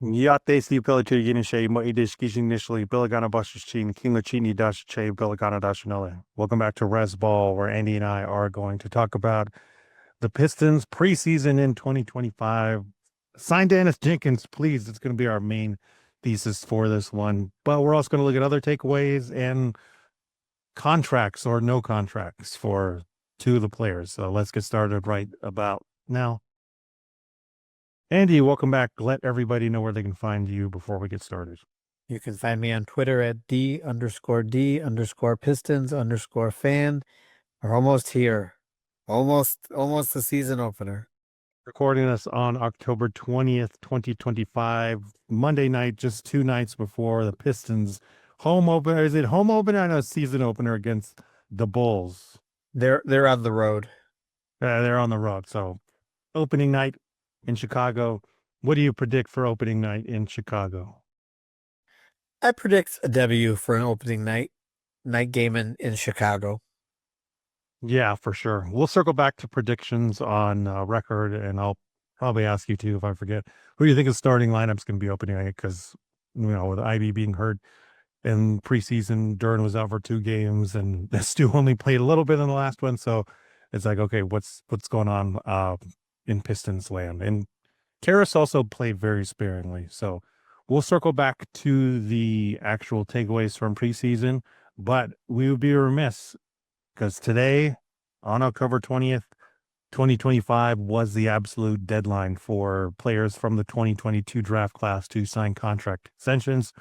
Yate Steve Pelici Yinishe Moidish Gishin initially Billigana Bashin King Dash Che Billigana Dashinole. Welcome back to Res Ball, where Andy and I are going to talk about the Pistons preseason in 2025. Sign Daniss Jenkins, please. It's going to be our main thesis for this one. But we're also going to look at other takeaways and contracts or no contracts for two of the players. So let's get started right about now. Andy, welcome back. Let everybody know where they can find you before we get started. You can find me on Twitter at D_D_Pistons_fan. We're almost here. Almost the season opener. Recording this on October 20th, 2025, Monday night, just 2 nights before the Pistons home opener. Is it home opener? I know season opener against the Bulls. They're on the road. They're on the road. So opening night in Chicago. What do you predict for opening night in Chicago? I predict a W for an opening night game in Chicago. Yeah, for sure. We'll circle back to predictions on record, and I'll probably ask you too if I forget. Who do you think the starting lineup's going to be opening night? Because, with Ivy being hurt in preseason, Duren was out for 2 games, and Stu only played a little bit in the last one. So it's like, okay, what's going on in Pistons land? And Karras also played very sparingly. So we'll circle back to the actual takeaways from preseason, but we would be remiss because today, on October 20th, 2025, was the absolute deadline for players from the 2022 draft class to sign contract extensions.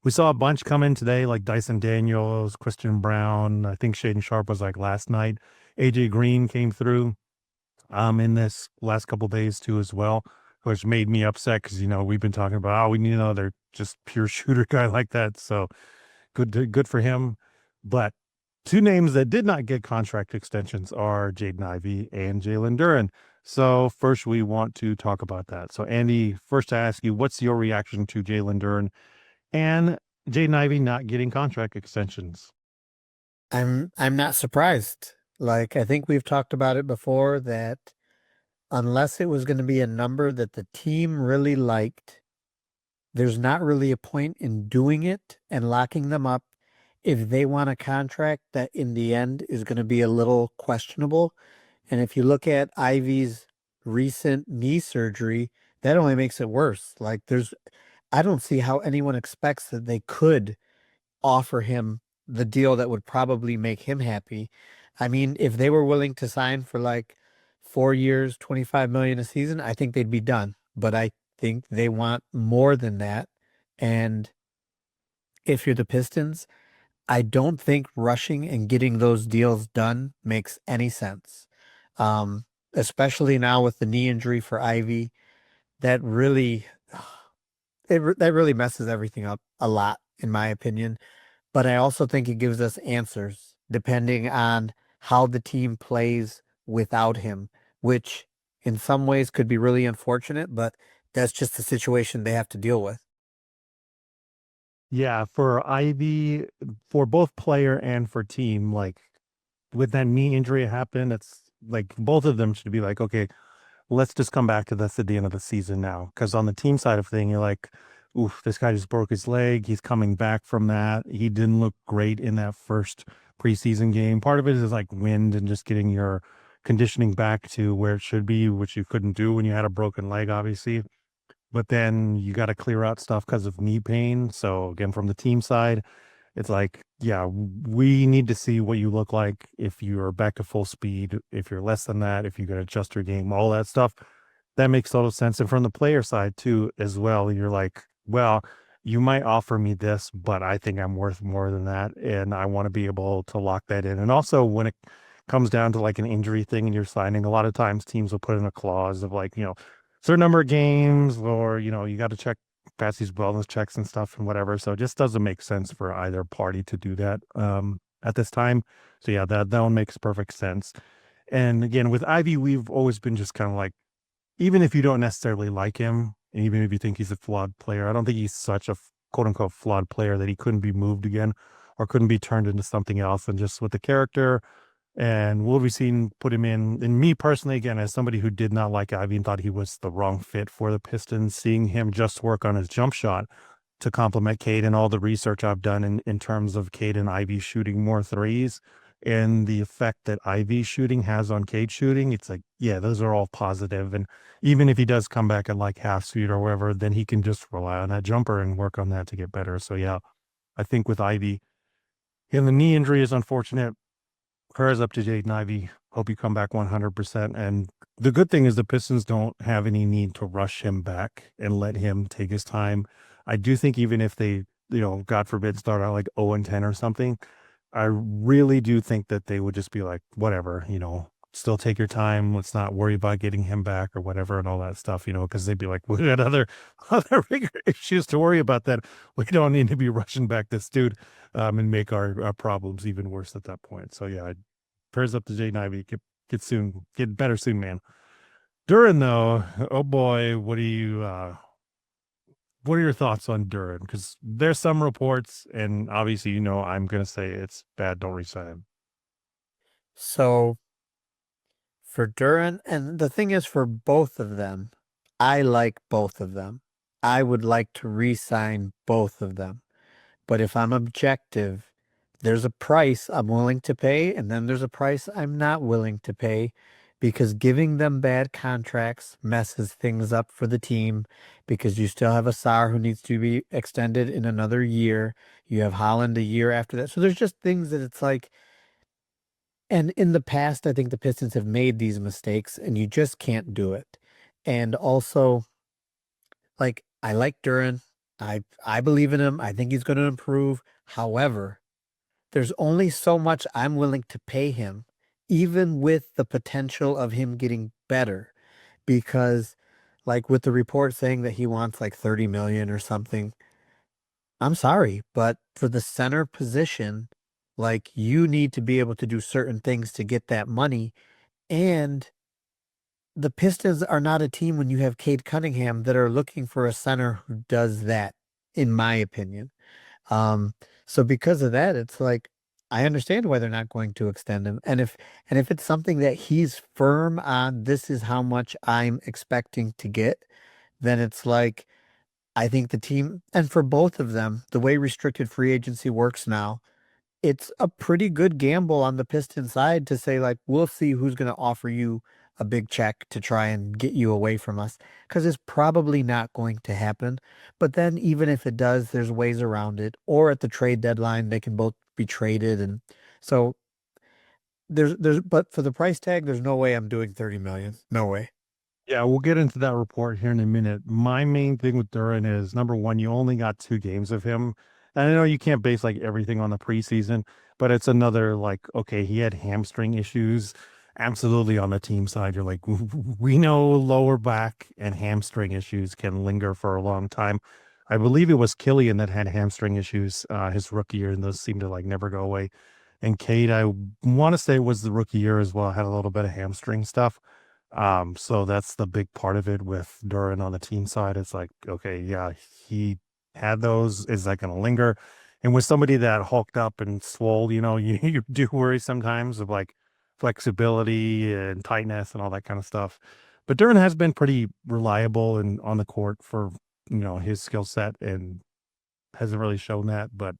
We saw a bunch come in today, like Dyson Daniels, Christian Brown. I think Shaden Sharp was like last night. AJ Green came through in this last couple days too as well, which made me upset because, we've been talking about, we need another just pure shooter guy like that. So good for him. But 2 names that did not get contract extensions are Jaden Ivey and Jalen Duren. So first we want to talk about that. So Andy, first to ask you, what's your reaction to Jalen Duren and Jaden Ivey not getting contract extensions? I'm not surprised. Like, I think we've talked about it before that unless it was going to be a number that the team really liked, there's not really a point in doing it and locking them up if they want a contract that in the end is going to be a little questionable. And if you look at Ivy's recent knee surgery, that only makes it worse. Like, I don't see how anyone expects that they could offer him the deal that would probably make him happy. I mean, if they were willing to sign for like 4 years, 25 million a season, I think they'd be done. But I think they want more than that. And if you're the Pistons, I don't think rushing and getting those deals done makes any sense. Especially now with the knee injury for Ivy, that really, that really messes everything up a lot, in my opinion. But I also think it gives us answers depending on how the team plays without him, which in some ways could be really unfortunate, but that's just the situation they have to deal with. Yeah, for Ivy, for both player and for team, like with that knee injury happen, it's like both of them should be like, okay, let's just come back to this at the end of the season now. Because on the team side of thing, you're like, oof, this guy just broke his leg. He's coming back from that. He didn't look great in that first preseason game. Part of it is like wind and just getting your conditioning back to where it should be, which you couldn't do when you had a broken leg, obviously. But then you got to clear out stuff because of knee pain. So again, from the team side, it's like, yeah, we need to see what you look like if you're back to full speed, if you're less than that, if you can adjust your game, all that stuff. That makes total sense. And from the player side too, as well, you're like, well, you might offer me this, but I think I'm worth more than that. And I want to be able to lock that in. And also when it comes down to like an injury thing and you're signing, a lot of times teams will put in a clause of like, certain number of games, or you got to pass these wellness checks and stuff and whatever. So it just doesn't make sense for either party to do that at this time. So yeah, that one makes perfect sense. And again, with Ivy, we've always been just kind of like, even if you don't necessarily like him, and even if you think he's a flawed player, I don't think he's such a quote unquote flawed player that he couldn't be moved again or couldn't be turned into something else. And just with the character, And will be seen put him in. And me personally, again, as somebody who did not like Ivy and thought he was the wrong fit for the Pistons, seeing him just work on his jump shot to complement Cade and all the research I've done in terms of Cade and Ivy shooting more threes and the effect that Ivy shooting has on Cade shooting, it's like, yeah, those are all positive. And even if he does come back at like half speed or whatever, then he can just rely on that jumper and work on that to get better. So yeah, I think with Ivy, and the knee injury is unfortunate. Prayers up to Jaden Ivey. Hope you come back 100%. And the good thing is the Pistons don't have any need to rush him back and let him take his time. I do think even if they, God forbid, start out like 0-10 or something, I really do think that they would just be like, whatever, still take your time. Let's not worry about getting him back or whatever and all that stuff, because they'd be like, we got other bigger issues to worry about that. We don't need to be rushing back this dude and make our problems even worse at that point. So yeah, prayers up to Jaden Ivey. Get better soon, man. Duran though, oh boy, what are your thoughts on Duran? Because there's some reports, and obviously, I'm gonna say it's bad. Don't resign him. So for Duran, and the thing is for both of them, I like both of them. I would like to re-sign both of them. But if I'm objective, there's a price I'm willing to pay, and then there's a price I'm not willing to pay because giving them bad contracts messes things up for the team because you still have Asar who needs to be extended in another year. You have Holland a year after that. So there's just things that it's like, and in the past, I think the Pistons have made these mistakes and you just can't do it. And also, like, I like Duran. I believe in him. I think he's going to improve. However, there's only so much I'm willing to pay him, even with the potential of him getting better. Because, like, with the report saying that he wants like 30 million or something, I'm sorry, but for the center position, like, you need to be able to do certain things to get that money. And the Pistons are not a team when you have Cade Cunningham that are looking for a center who does that, in my opinion. Um, so because of that, it's like I understand why they're not going to extend him. And if it's something that he's firm on, this is how much I'm expecting to get, then it's like I think the team, and for both of them, the way restricted free agency works now, it's a pretty good gamble on the Piston side to say, like, we'll see who's going to offer you a big check to try and get you away from us, because it's probably not going to happen. But then even if it does, there's ways around it. Or at the trade deadline, they can both be traded. And so but for the price tag, there's no way I'm doing 30 million. No way. Yeah, we'll get into that report here in a minute. My main thing with Duran is number one, you only got 2 games of him. And I know you can't base like everything on the preseason, but it's another like, okay, he had hamstring issues. Absolutely on the team side, you're like, we know lower back and hamstring issues can linger for a long time. I believe it was Killian that had hamstring issues his rookie year, and those seem to like never go away. And Cade, I want to say was the rookie year as well, had a little bit of hamstring stuff. So that's the big part of it with Duran on the team side. It's like, okay, yeah, he had those. Is that going to linger? And with somebody that hulked up and swole, you do worry sometimes of like flexibility and tightness and all that kind of stuff. But Duran has been pretty reliable and on the court for, his skill set and hasn't really shown that. But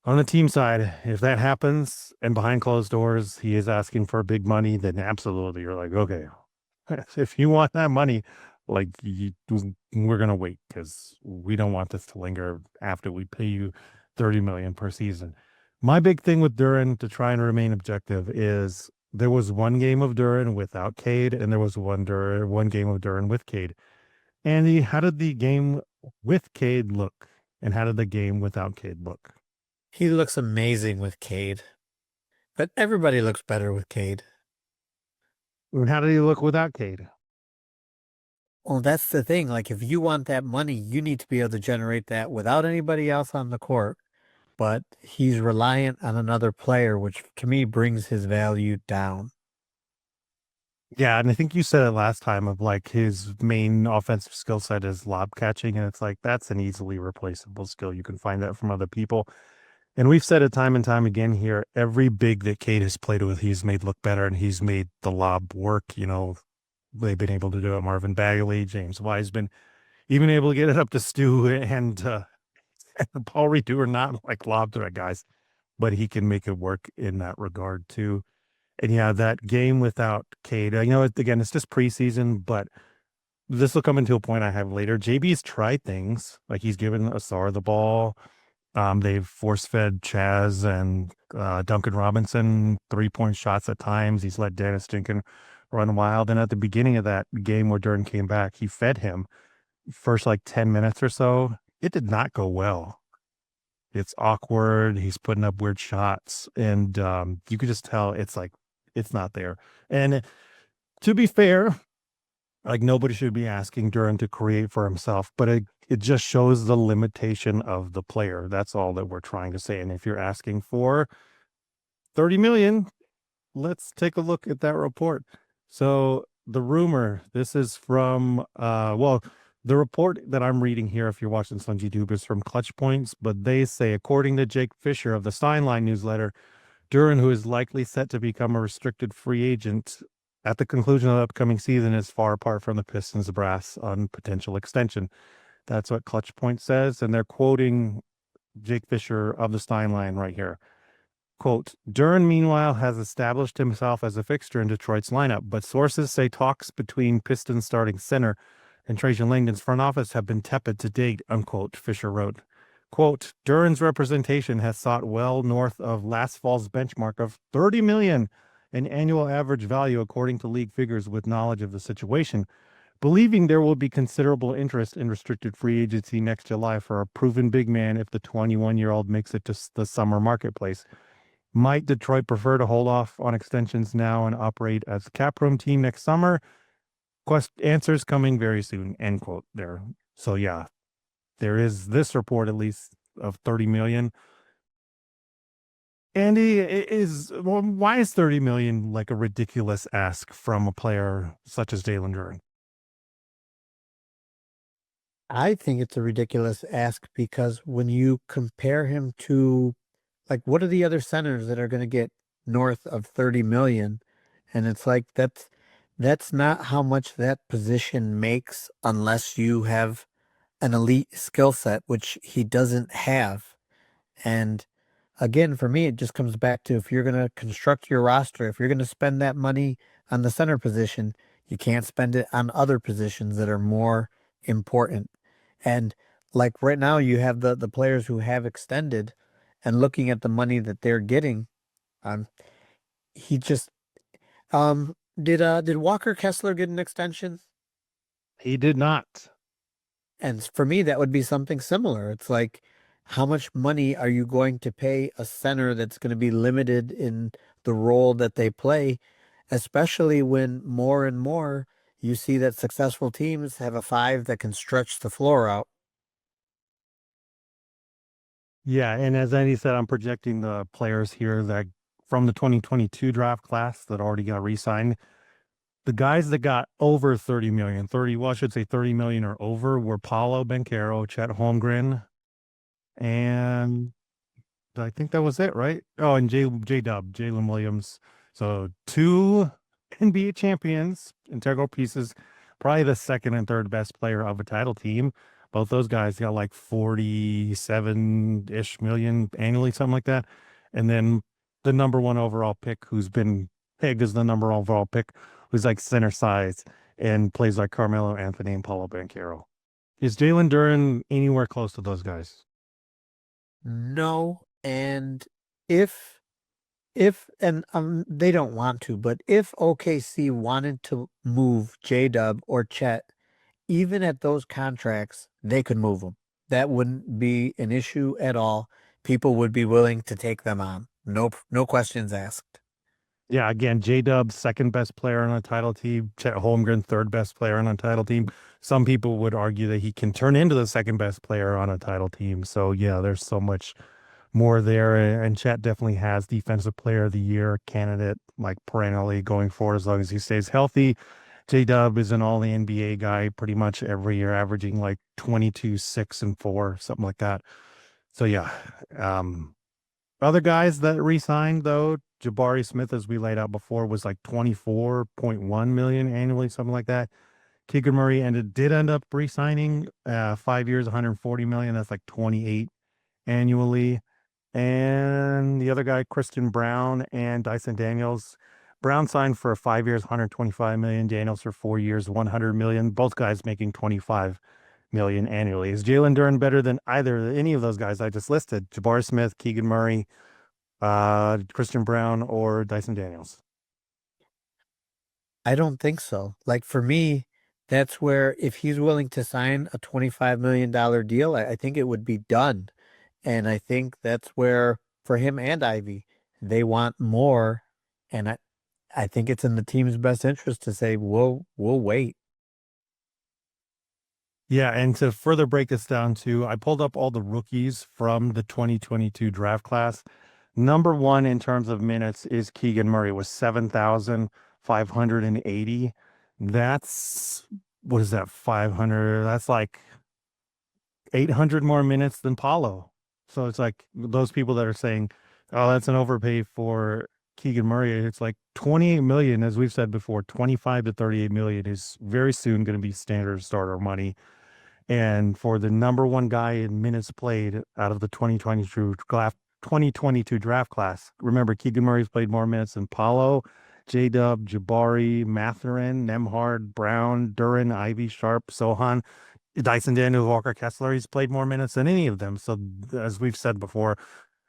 on the team side, if that happens and behind closed doors, he is asking for big money, then absolutely you're like, okay, if you want that money, like we're going to wait because we don't want this to linger after we pay you 30 million per season. My big thing with Duran to try and remain objective is there was one game of Duran without Cade and there was one game of Duran with Cade. Andy, how did the game with Cade look? And how did the game without Cade look? He looks amazing with Cade, but everybody looks better with Cade. And how did he look without Cade? Well, that's the thing. Like, if you want that money, you need to be able to generate that without anybody else on the court. But he's reliant on another player, which to me brings his value down. Yeah, and I think you said it last time of like his main offensive skill set is lob catching, and it's like that's an easily replaceable skill. You can find that from other people. And we've said it time and time again here. Every big that Cade has played with, he's made look better and he's made the lob work. They've been able to do it. Marvin Bagley, James Wiseman, even able to get it up to Stu and Paul Reed are not like lob threat guys, but he can make it work in that regard too. And yeah, that game without Cade, again, it's just preseason, but this will come into a point I have later. JB's tried things like he's given Asar the ball. They've force-fed Chaz and Duncan Robinson 3-point shots at times. He's let Daniss Jenkins run wild. And at the beginning of that game where Durden came back, he fed him first like 10 minutes or so. It did not go well. It's awkward. He's putting up weird shots. And you could just tell it's not there. And to be fair, like nobody should be asking Durden to create for himself, but it just shows the limitation of the player. That's all that we're trying to say. And if you're asking for 30 million, let's take a look at that report. So the rumor, this is from, the report that I'm reading here, if you're watching this on YouTube, is from Clutch Points, but they say, according to Jake Fisher of the Steinline newsletter, Durden, who is likely set to become a restricted free agent at the conclusion of the upcoming season, is far apart from the Pistons brass on potential extension. That's what Clutch Point says, and they're quoting Jake Fisher of the Steinline right here. Quote, Durden, meanwhile, has established himself as a fixture in Detroit's lineup, but sources say talks between Pistons starting center and Trajan Langdon's front office have been tepid to date, unquote, Fisher wrote. Quote, Durden's representation has sought well north of last fall's benchmark of $30 million in annual average value, according to league figures with knowledge of the situation, believing there will be considerable interest in restricted free agency next July for a proven big man if the 21-year-old makes it to the summer marketplace. Might Detroit prefer to hold off on extensions now and operate as a cap room team next summer? Answers coming very soon, end quote there. So yeah, there is this report at least of 30 million. Andy, why is 30 million like a ridiculous ask from a player such as Jalen Durden? I think it's a ridiculous ask because when you compare him to, like, what are the other centers that are going to get north of 30 million? And it's like that's not how much that position makes unless you have an elite skill set, which he doesn't have. And again, for me, it just comes back to, if you're going to construct your roster, if you're going to spend that money on the center position, you can't spend it on other positions that are more important. And like right now, you have the players who have extended, and looking at the money that they're getting, um, he just did Walker Kessler get an extension? He did not. And for me, that would be something similar. It's like, how much money are you going to pay a center that's going to be limited in the role that they play, especially when more and more you see that successful teams have a five that can stretch the floor out. Yeah, and as Andy said, I'm projecting the players here that from the 2022 draft class that already got re-signed. The guys that got over 30 million, I should say 30 million or over, were Paolo Banchero, Chet Holmgren, and I think that was it, right? Oh, and J-Dub, Jalen Williams. So 2 NBA champions, integral pieces, probably the second and third best player of a title team. Both those guys got like 47-ish million annually, something like that. And then the number 1 overall pick, who's been pegged as the number 1 overall pick, who's like center size and plays like Carmelo Anthony and Paulo Banchero. Is Jalen Durden anywhere close to those guys? No, and if and they don't want to, but if OKC wanted to move J-Dub or Chet, even at those contracts, they could move them. That wouldn't be an issue at all. People would be willing to take them on. No questions asked. Yeah, again, J-Dub, second best player on a title team. Chet Holmgren, third best player on a title team. Some people would argue that he can turn into the second best player on a title team. So yeah, there's so much more there. And Chet definitely has defensive player of the year candidate, like perennially going forward as long as he stays healthy. J-Dub is an all the NBA guy pretty much every year, averaging like 22, 6, and 4, something like that. So yeah, Other guys that re-signed though, Jabari Smith, as we laid out before, was like 24.1 million annually, something like that. Keegan Murray did end up re-signing 5 years, 140 million. That's like 28 annually. And the other guy, Christian Brown and Dyson Daniels. Brown signed for 5 years, 125 million. Daniels for 4 years, 100 million. Both guys making 25 million annually. Is Jalen Duren better than any of those guys I just listed? Jabari Smith, Keegan Murray, Christian Brown, or Dyson Daniels? I don't think so. Like for me, that's where if he's willing to sign a $25 million deal, I think it would be done. And I think that's where for him and Ivy, they want more. And I think it's in the team's best interest to say, we'll wait. Yeah, and to further break this down too, I pulled up all the rookies from the 2022 draft class. Number one in terms of minutes is Keegan Murray with 7,580. That's what is that, 500? That's like 800 more minutes than Paulo. So it's like those people that are saying, oh, that's an overpay for Keegan Murray. It's like 28 million, as we've said before, 25 to 38 million is very soon going to be standard starter money. And for the number one guy in minutes played out of the 2022 draft class, remember Keegan Murray's played more minutes than Paulo, J-Dub, Jabari, Mathurin, Nemhard, Brown, Duren, Ivy, Sharp, Sohan, Dyson Daniels, Walker Kessler. He's played more minutes than any of them. So as we've said before,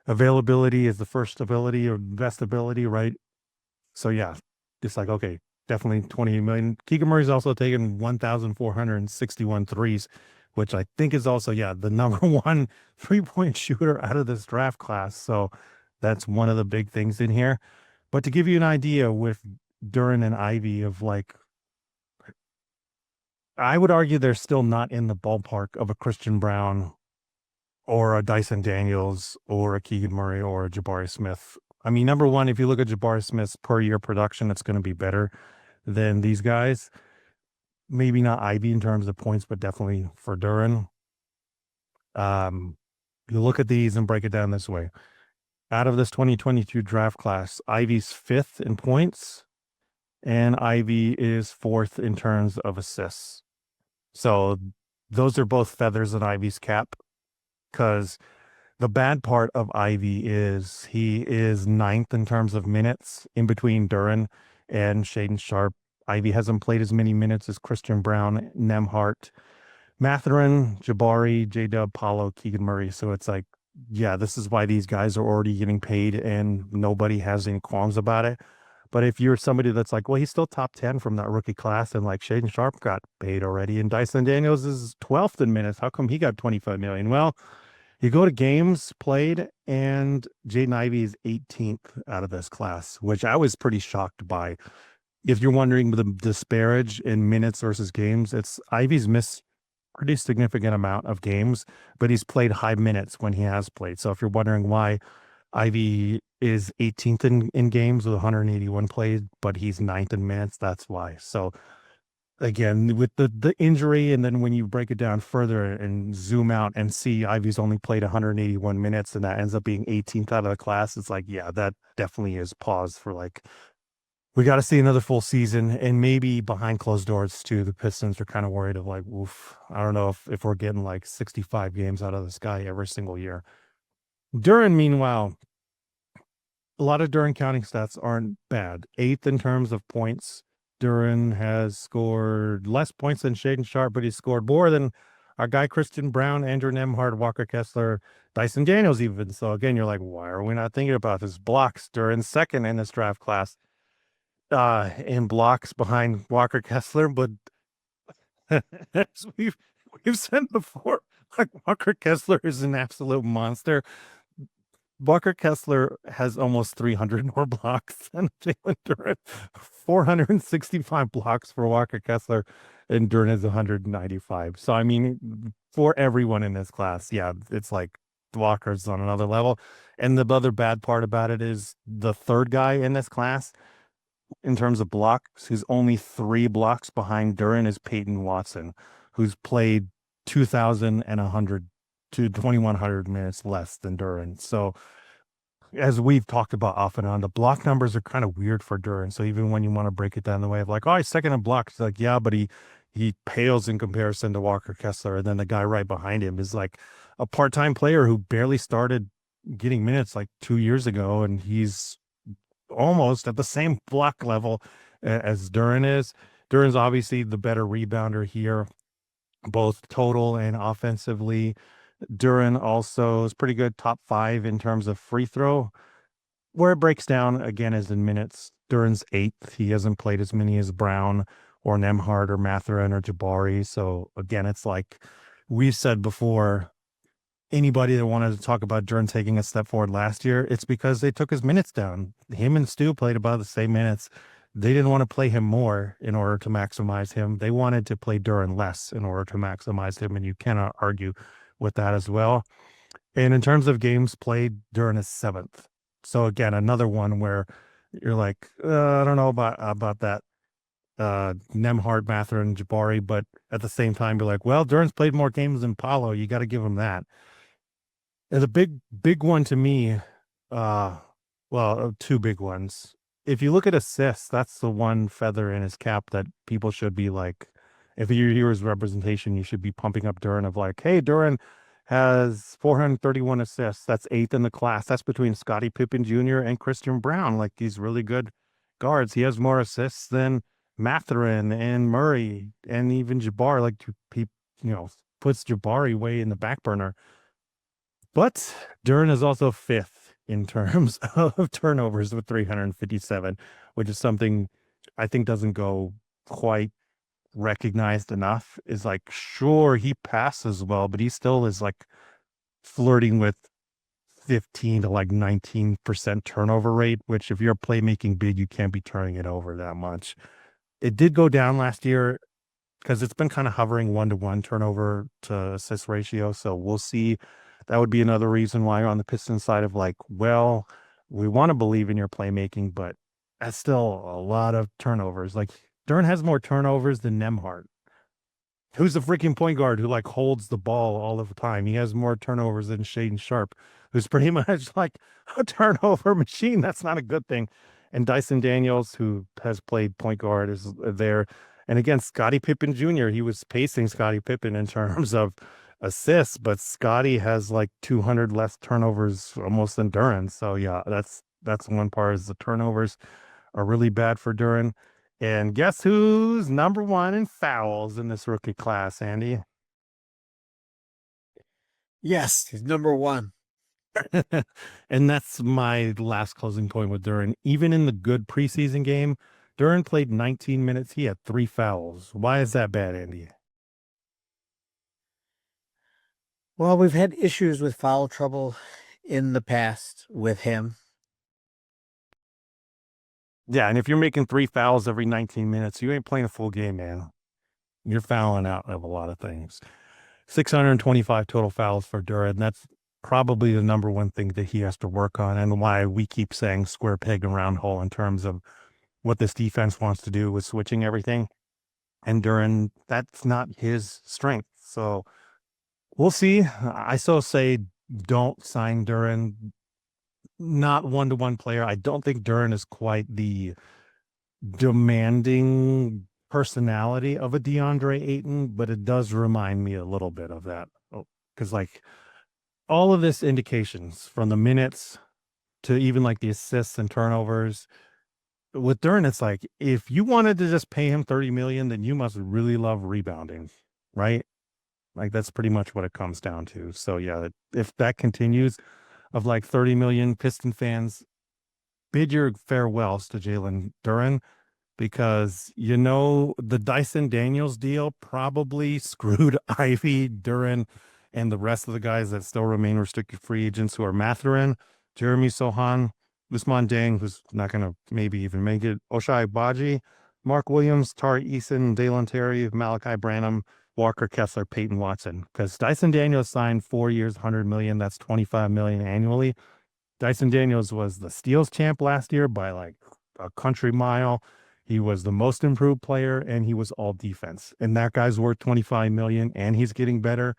availability is the first ability or best ability, right? So yeah, it's like, okay, definitely 28 million. Keegan Murray's also taken 1,461 threes, which I think is also, yeah, the number one 3-point shooter out of this draft class. So that's one of the big things in here. But to give you an idea with Duren and Ivy of like, I would argue they're still not in the ballpark of a Christian Brown or a Dyson Daniels or a Keegan Murray or a Jabari Smith. I mean, number one, if you look at Jabari Smith's per year production, it's going to be better than these guys. Maybe not Ivy in terms of points, but definitely for Duren. You look at these and break it down this way. Out of this 2022 draft class, Ivy's fifth in points, and Ivy is fourth in terms of assists. So those are both feathers in Ivy's cap, because the bad part of Ivy is he is ninth in terms of minutes in between Duren and Shaden Sharp. Ivy hasn't played as many minutes as Christian Brown, Nemhart, Mathurin, Jabari, J-Dub, Paulo, Keegan Murray. So it's like, yeah, this is why these guys are already getting paid and nobody has any qualms about it. But if you're somebody that's like, well, he's still top 10 from that rookie class, and like Shaden Sharp got paid already, and Dyson Daniels is 12th in minutes, how come he got 25 million? Well, you go to games played, and Jaden Ivey is 18th out of this class, which I was pretty shocked by. If you're wondering the disparage in minutes versus games, it's Ivey's missed pretty significant amount of games, but he's played high minutes when he has played. So if you're wondering why Ivy is 18th in games with 181 played, but he's ninth in minutes, that's why. So again, with the injury, and then when you break it down further and zoom out and see Ivy's only played 181 minutes and that ends up being 18th out of the class, it's like, yeah, that definitely is pause for like, we got to see another full season, and maybe behind closed doors too. The Pistons are kind of worried of like, oof, I don't know if we're getting like 65 games out of this guy every single year. Duren, meanwhile, a lot of Duren counting stats aren't bad. Eighth in terms of points. Duren has scored less points than Shaden Sharp, but he's scored more than our guy Christian Brown, Andrew Nemhard, Walker Kessler, Dyson Daniels even. So again, you're like, why are we not thinking about this? Blocks. Duren's second in this draft class in blocks behind Walker Kessler, but as we've said before, like Walker Kessler is an absolute monster. Walker Kessler has almost 300 more blocks than Jalen Duren. 465 blocks for Walker Kessler, and Duren is 195. So, I mean, for everyone in this class, yeah, it's like Walker's on another level. And the other bad part about it is the third guy in this class, in terms of blocks, who's only 3 blocks behind Duren, is Peyton Watson, who's played 2,100 to 2,100 minutes less than Duren. So as we've talked about off and on, the block numbers are kind of weird for Duran. So even when you want to break it down the way of like, oh, he's second in blocks, it's like, yeah, but he pales in comparison to Walker Kessler. And then the guy right behind him is like a part-time player who barely started getting minutes like 2 years ago, and he's almost at the same block level as Duran is. Duran's obviously the better rebounder here, both total and offensively. Duran also is pretty good, top 5 in terms of free throw. Where it breaks down again is in minutes. Duran's 8th. He hasn't played as many as Brown or Nemhard or Mathurin or Jabari. So again, it's like we've said before, anybody that wanted to talk about Duran taking a step forward last year, it's because they took his minutes down. Him and Stu played about the same minutes. They didn't want to play him more in order to maximize him. They wanted to play Duran less in order to maximize him, and you cannot argue with that as well. And in terms of games played, Duran is 7th. So again, another one where you're like, I don't know about that Nemhard, Mathurin, Jabari, but at the same time, you're like, well, Duran's played more games than Paolo. You got to give him that. And the big one to me, two big ones. If you look at assists, that's the one feather in his cap that people should be like, if you hear his representation, you should be pumping up Duran of like, hey, Duran has 431 assists. That's 8th in the class. That's between Scottie Pippen Jr. and Christian Brown. Like, these really good guards. He has more assists than Mathurin and Murray and even Jabari. Like, he, puts Jabari way in the back burner. But Duran is also 5th in terms of turnovers with 357, which is something I think doesn't go quite recognized enough. Is like, sure, he passes well, but he still is like flirting with 15 to like 19% turnover rate, which if you're playmaking big, you can't be turning it over that much. It did go down last year because it's been kind of hovering 1-to-1 turnover to assist ratio. So we'll see. That would be another reason why on the Pistons side of like, well, we want to believe in your playmaking, but that's still a lot of turnovers. Like, Duran has more turnovers than Nemhard, who's the freaking point guard who like holds the ball all of the time. He has more turnovers than Shaden Sharp, who's pretty much like a turnover machine. That's not a good thing. And Dyson Daniels, who has played point guard, is there. And again, Scottie Pippen Jr., he was pacing Scottie Pippen in terms of assists, but Scottie has like 200 less turnovers almost than Duran. So yeah, that's one part, is the turnovers are really bad for Duran. And guess who's number 1 in fouls in this rookie class, Andy? Yes, he's number 1. And that's my last closing point with Duran. Even in the good preseason game, Duran played 19 minutes. He had 3 fouls. Why is that bad, Andy? Well, we've had issues with foul trouble in the past with him. Yeah, and if you're making 3 fouls every 19 minutes, you ain't playing a full game, man. You're fouling out of a lot of things. 625 total fouls for Duran. That's probably the number one thing that he has to work on, and why we keep saying square peg and round hole in terms of what this defense wants to do with switching everything. And Duran, that's not his strength. So we'll see. I still say don't sign Duran. Not 1-to-1 player. I don't think Duran is quite the demanding personality of a DeAndre Ayton, but it does remind me a little bit of that. Because like all of this indications from the minutes to even like the assists and turnovers with Duran, it's like, if you wanted to just pay him 30 million, then you must really love rebounding, right? Like, that's pretty much what it comes down to. So yeah, if that continues, of like 30 million Piston fans, bid your farewells to Jalen Duran, because the Dyson Daniels deal probably screwed Ivy, Duran, and the rest of the guys that still remain restricted free agents, who are Mathurin, Jeremy Sohan, Usman Dang, who's not going to maybe even make it, Oshai Baji, Mark Williams, Tari Eason, Dalen Terry, Malachi Branham, Walker Kessler, Peyton Watson. Because Dyson Daniels signed 4 years, 100 million. That's 25 million annually. Dyson Daniels was the steals champ last year by like a country mile. He was the most improved player, and he was all defense. And that guy's worth 25 million, and he's getting better.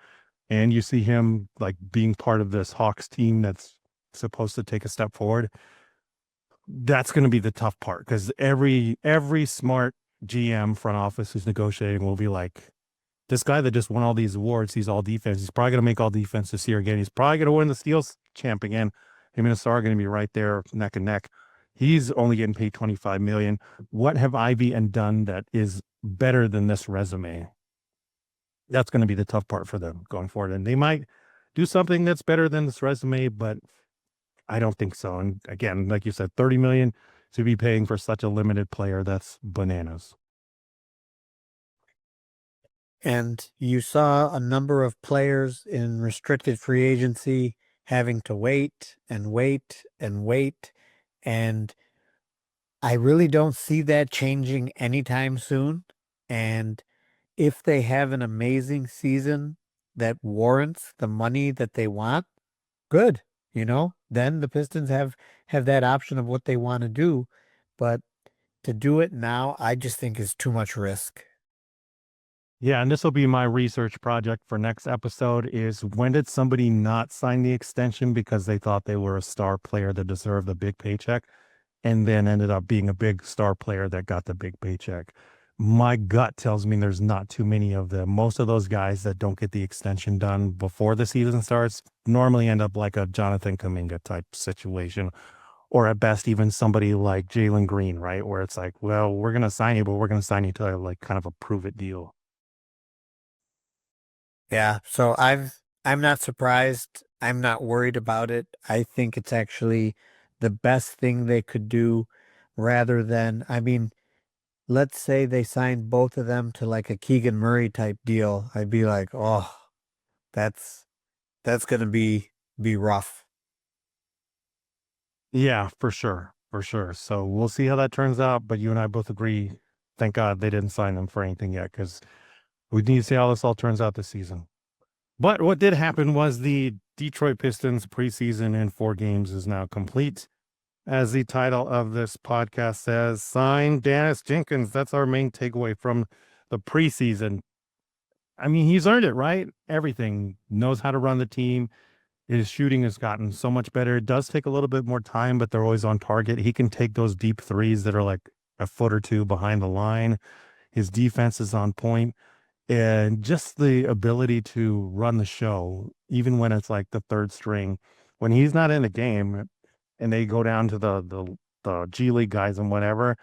And you see him like being part of this Hawks team that's supposed to take a step forward. That's going to be the tough part because every smart GM front office who's negotiating will be like, this guy that just won all these awards, he's all defense. He's probably going to make all defense this year again. He's probably going to win the steals champ again. Him and Asar are going to be right there neck and neck. He's only getting paid $25 million. What have Ivy and done that is better than this resume? That's going to be the tough part for them going forward. And they might do something that's better than this resume, but I don't think so. And again, like you said, $30 million to be paying for such a limited player, that's bananas. And you saw a number of players in restricted free agency having to wait and wait and wait. And I really don't see that changing anytime soon. And if they have an amazing season that warrants the money that they want, good. Then the Pistons have that option of what they want to do. But to do it now, I just think is too much risk. Yeah, and this will be my research project for next episode is when did somebody not sign the extension because they thought they were a star player that deserved a big paycheck and then ended up being a big star player that got the big paycheck? My gut tells me there's not too many of them. Most of those guys that don't get the extension done before the season starts normally end up like a Jonathan Kuminga type situation, or at best, even somebody like Jalen Green, right? Where it's like, well, we're going to sign you, but we're going to sign you to like kind of a prove it deal. Yeah, so I'm not surprised. I'm not worried about it. I think it's actually the best thing they could do rather than, I mean, let's say they signed both of them to like a Keegan Murray type deal. I'd be like, "Oh, that's going to be rough." Yeah, for sure. For sure. So we'll see how that turns out. But you and I both agree. Thank God they didn't sign them for anything yet because we need to see how this all turns out this season. But what did happen was the Detroit Pistons preseason in 4 games is now complete. As the title of this podcast says, sign Daniss Jenkins. That's our main takeaway from the preseason. I mean, he's earned it, right? Everything. Knows how to run the team. His shooting has gotten so much better. It does take a little bit more time, but they're always on target. He can take those deep threes that are like a foot or two behind the line. His defense is on point. And just the ability to run the show, even when it's like the third string, when he's not in the game and they go down to the G League guys and whatever,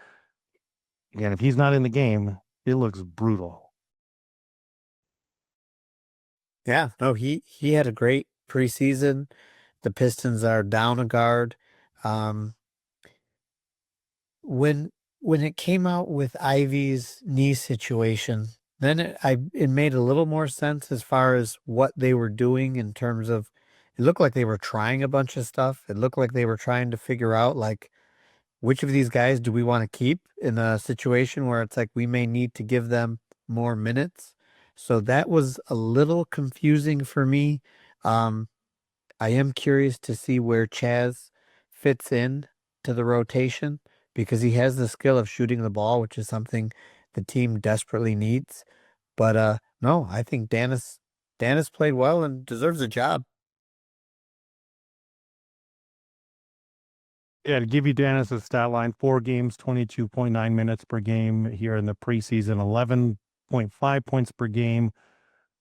again, if he's not in the game, it looks brutal. Yeah, no, he had a great preseason. The Pistons are down a guard. Um, when it came out with Ivy's knee situation, then it made a little more sense as far as what they were doing in terms of it looked like they were trying a bunch of stuff. It looked like they were trying to figure out like which of these guys do we want to keep in a situation where it's like we may need to give them more minutes. So that was a little confusing for me. Um, I am curious to see where Chaz fits in to the rotation because he has the skill of shooting the ball, which is something the team desperately needs. But no, I think Daniss played well and deserves a job. Yeah, to give you Daniss' stat line, 4 games, 22.9 minutes per game here in the preseason, 11.5 points per game,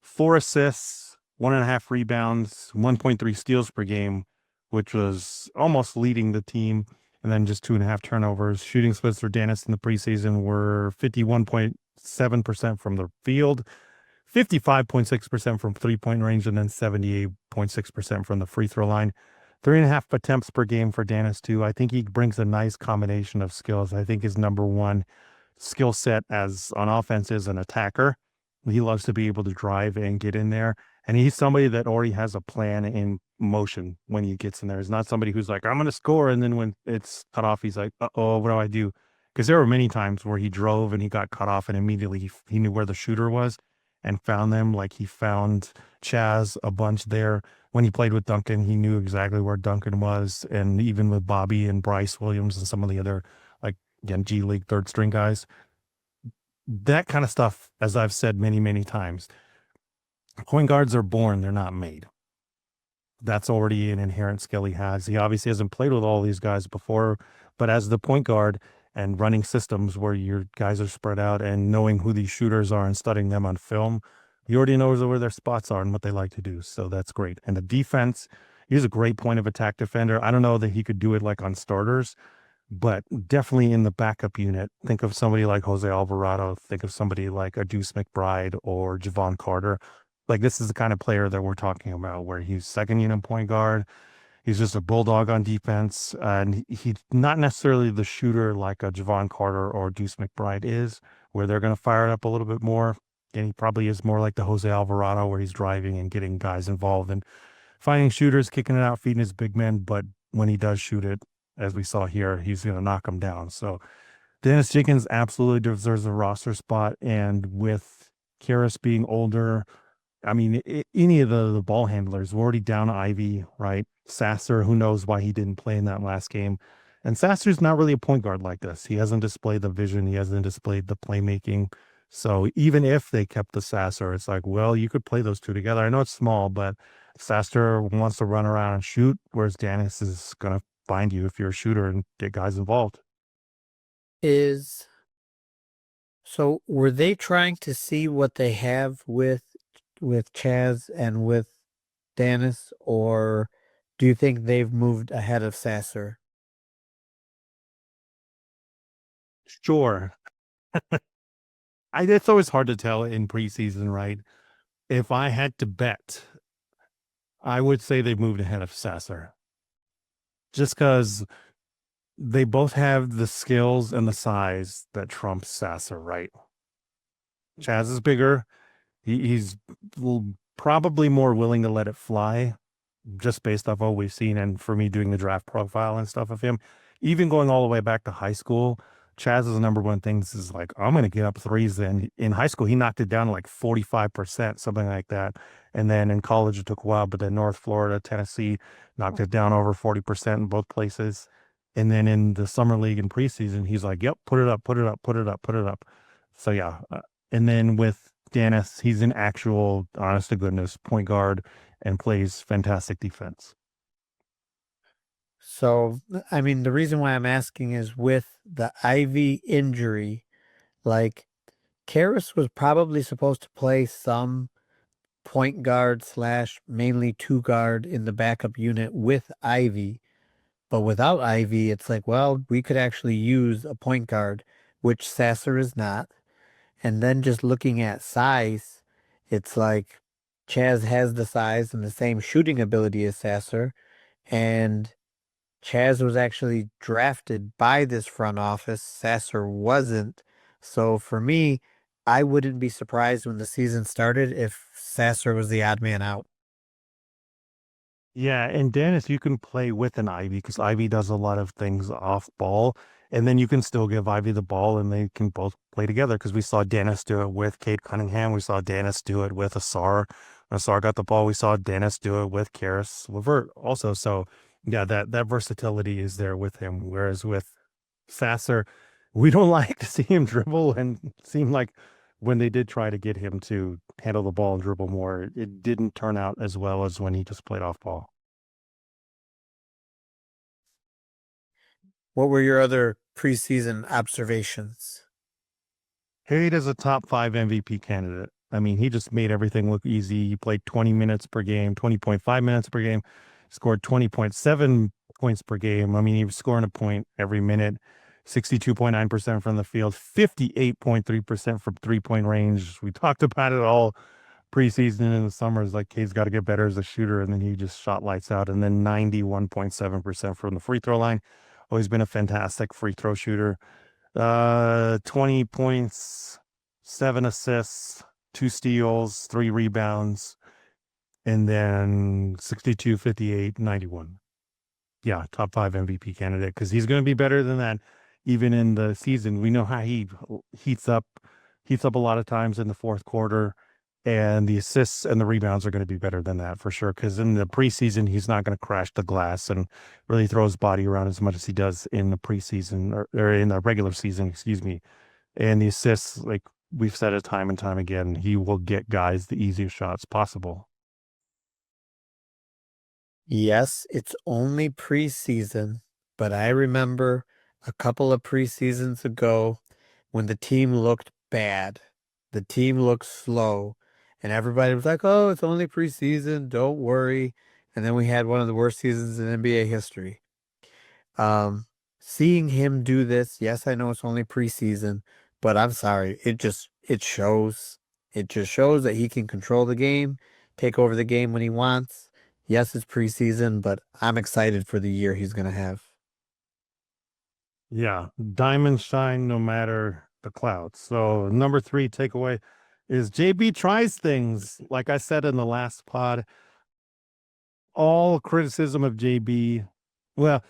4 assists, 1.5 rebounds, 1.3 steals per game, which was almost leading the team, and then just 2.5 turnovers. Shooting splits for Daniss in the preseason were 51.7% from the field, 55.6% from 3-point range, and then 78.6% from the free throw line. 3.5 attempts per game for Daniss too. I think he brings a nice combination of skills. I think his number one skill set as on offense is an attacker. He loves to be able to drive and get in there. And he's somebody that already has a plan in motion when he gets in there. He's not somebody who's like, I'm going to score. And then when it's cut off, he's like, uh-oh, what do I do? Because there were many times where he drove and he got cut off and immediately he knew where the shooter was and found them. Like he found Chaz a bunch there. When he played with Duncan, he knew exactly where Duncan was. And even with Bobby and Bryce Williams and some of the other, like, again, G League third string guys, that kind of stuff, as I've said many, many times, point guards are born, they're not made. that's already an inherent skill he has. He obviously hasn't played with all these guys before, but as the point guard and running systems where your guys are spread out and knowing who these shooters are and studying them on film, he already knows where their spots are and what they like to do. So that's great. And the defense, he's a great point of attack defender. I don't know that he could do it like on starters, but definitely in the backup unit. Think of somebody like Jose Alvarado. Think of somebody like a Deuce McBride or Javon Carter. Like this is the kind of player that we're talking about, where he's second unit point guard. He's just a bulldog on defense, and he's not necessarily the shooter like a Javon Carter or Deuce McBride is, where they're going to fire it up a little bit more. And he probably is more like the Jose Alvarado, where he's driving and getting guys involved and finding shooters, kicking it out, feeding his big men. But when he does shoot it, as we saw here, he's going to knock them down. So Daniss Jenkins absolutely deserves a roster spot. And with Karras being older, I mean, any of the ball handlers, we're already down Ivy, right? Sasser, who knows why he didn't play in that last game. And Sasser's not really a point guard like this. He hasn't displayed the vision. He hasn't displayed the playmaking. So even if they kept the Sasser, it's like, well, you could play those two together. I know it's small, but Sasser wants to run around and shoot, whereas Daniss is going to find you if you're a shooter and get guys involved. Is so were they trying to see what they have with Chaz and with Daniss, or do you think they've moved ahead of Sasser? Sure. It's always hard to tell in preseason, right? If I had to bet, I would say they moved ahead of Sasser. Just because they both have the skills and the size that trumps Sasser, right? Chaz is bigger. He's probably more willing to let it fly, just based off what we've seen. And for me, doing the draft profile and stuff of him, even going all the way back to high school, Chaz's number one things is like, I'm going to get up threes. And in high school, he knocked it down to like 45%, something like that. And then in college, it took a while, but then North Florida, Tennessee knocked it down over 40% in both places. And then in the summer league and preseason, he's like, yep, put it up, put it up, put it up, put it up. So yeah. And then with Daniss, he's an actual, honest to goodness point guard and plays fantastic defense. So, I mean, the reason why I'm asking is with the Ivy injury, like Karras was probably supposed to play some point guard slash mainly two guard in the backup unit with Ivy. But without Ivy, it's like, well, we could actually use a point guard, which Sasser is not. And then just looking at size, it's like Chaz has the size and the same shooting ability as Sasser. And Chaz was actually drafted by this front office. Sasser wasn't. So for me, I wouldn't be surprised when the season started if Sasser was the odd man out. Yeah, and Daniss, you can play with an Ivy because Ivy does a lot of things off ball, and then you can still give Ivy the ball, and they can both play together. Because we saw Daniss do it with Kate Cunningham, we saw Daniss do it with Asar. Asar got the ball. We saw Daniss do it with Karis Levert also. So yeah, that versatility is there with him. Whereas with Sasser, we don't like to see him dribble, and it seemed like when they did try to get him to handle the ball and dribble more, it didn't turn out as well as when he just played off ball. What were your other preseason observations? Cade is a top 5 MVP candidate. I mean, he just made everything look easy. He played 20 minutes per game, 20.5 minutes per game, scored 20.7 points per game. I mean, he was scoring a point every minute, 62.9% from the field, 58.3% from 3-point range. We talked about it all preseason in the summers. Like, Cade's got to get better as a shooter, and then he just shot lights out. And then 91.7% from the free throw line. Always been a fantastic free throw shooter. 20 points, 7 assists, 2 steals, 3 rebounds, and then 62, 58, 91. Yeah, top 5 MVP candidate because he's going to be better than that even in the season. We know how he heats up a lot of times in the fourth quarter, and the assists and the rebounds are going to be better than that for sure. Because in the preseason, he's not going to crash the glass and really throw his body around as much as he does in the preseason or in the regular season, excuse me. And the assists, like we've said it time and time again, he will get guys the easiest shots possible. Yes, it's only preseason, but I remember a couple of preseasons ago when the team looked bad. The team looked slow, and everybody was like, "Oh, it's only preseason, don't worry." And then we had one of the worst seasons in NBA history. Um, Seeing him do this, yes, I know it's only preseason, but I'm sorry, it shows. It just shows that he can control the game, take over the game when he wants. Yes, it's preseason, but I'm excited for the year he's gonna have. Yeah, diamonds shine no matter the clouds. So number three takeaway is JB tries things. Like I said in the last pod, all criticism of JB, well,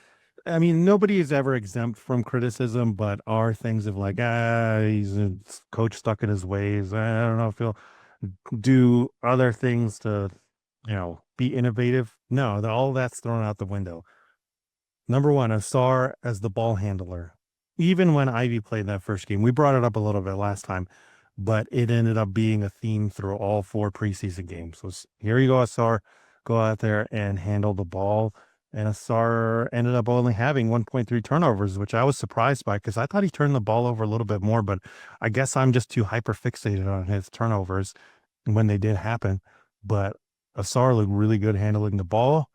I mean, nobody is ever exempt from criticism, but are things of like, he's a coach stuck in his ways. I don't know if he'll do other things to, be innovative. No, all that's thrown out the window. Number one, Asar as the ball handler. Even when Ivy played that first game, we brought it up a little bit last time, but it ended up being a theme through all four preseason games. So here you go, Asar, go out there and handle the ball. And Asar ended up only having 1.3 turnovers, which I was surprised by because I thought he turned the ball over a little bit more, but I guess I'm just too hyper fixated on his turnovers when they did happen. But Asar looked really good handling the ball,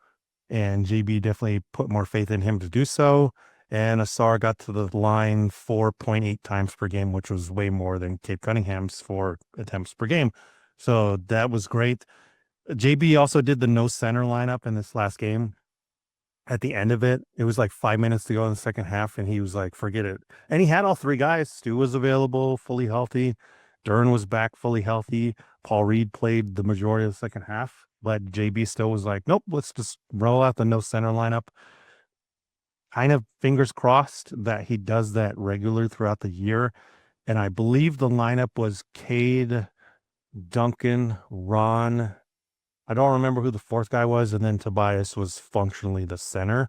and JB definitely put more faith in him to do so. And Asar got to the line 4.8 times per game, which was way more than Cade Cunningham's 4 attempts per game. So that was great. JB also did the no center lineup in this last game. At the end of it, it was like 5 minutes to go in the second half, and he was like, forget it. And he had all three guys. Stu was available, fully healthy. Dern was back, fully healthy. Paul Reed played the majority of the second half, but JB still was like, nope, let's just roll out the no center lineup. Kind of fingers crossed that he does that regular throughout the year. And I believe the lineup was Cade, Duncan, Ron. I don't remember who the fourth guy was. And then Tobias was functionally the center.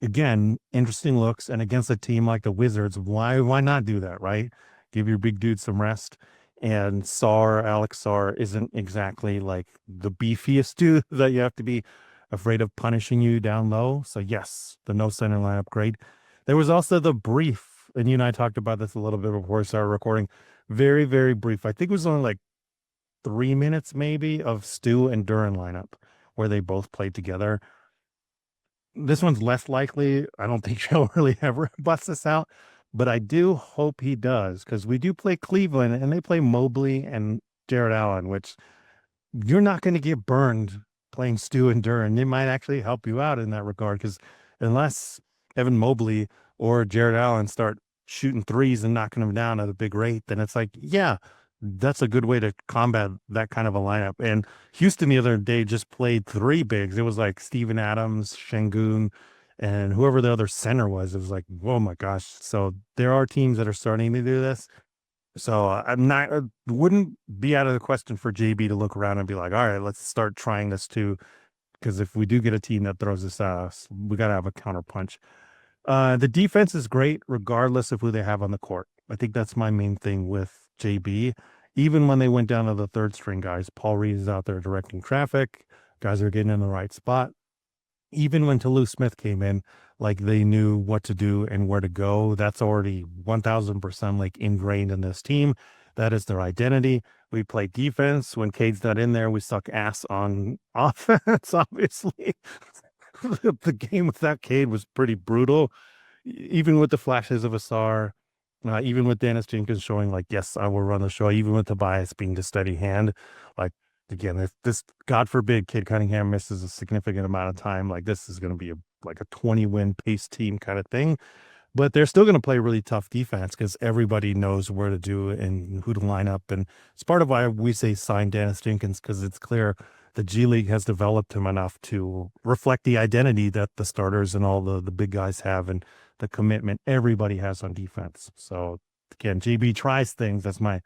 Again, interesting looks. And against a team like the Wizards, why not do that, right? Give your big dude some rest. And Alex Sar isn't exactly like the beefiest dude that you have to be afraid of punishing you down low. So yes, the no center lineup, great. There was also the brief, and you and I talked about this a little bit before we started recording. Very, very brief. I think it was only like 3 minutes maybe of Stu and Duran lineup where they both played together. This one's less likely. I don't think he'll really ever bust this out, but I do hope he does because we do play Cleveland and they play Mobley and Jared Allen, which you're not going to get burned playing Stu and Duran. They might actually help you out in that regard because unless Evan Mobley or Jared Allen start shooting threes and knocking them down at a big rate, then it's like, yeah, that's a good way to combat that kind of a lineup. And Houston the other day just played three bigs. It was like Steven Adams, Şengün, and whoever the other center was. It was like, oh my gosh. So there are teams that are starting to do this. So I'm not, wouldn't be out of the question for JB to look around and be like, all right, let's start trying this too. Because if we do get a team that throws this at us, we got to have a counter punch. The defense is great regardless of who they have on the court. I think that's my main thing with JB. Even when they went down to the third string guys, Paul Reed is out there directing traffic. Guys are getting in the right spot. Even when Toulouse Smith came in, like they knew what to do and where to go. That's already 1000% like ingrained in this team. That is their identity. We play defense. When Cade's not in there, we suck ass on offense, obviously. The game without Cade was pretty brutal, even with the flashes of Asar, even with Daniss Jenkins showing like, yes, I will run the show, even with Tobias being the steady hand. Like, again, if this, God forbid, Cade Cunningham misses a significant amount of time, like this is going to be like a 20-win pace team kind of thing. But they're still going to play really tough defense because everybody knows where to do and who to line up. And it's part of why we say sign Daniss Jenkins, because it's clear the G League has developed him enough to reflect the identity that the starters and all the big guys have and the commitment everybody has on defense. So again, JB tries things. That's my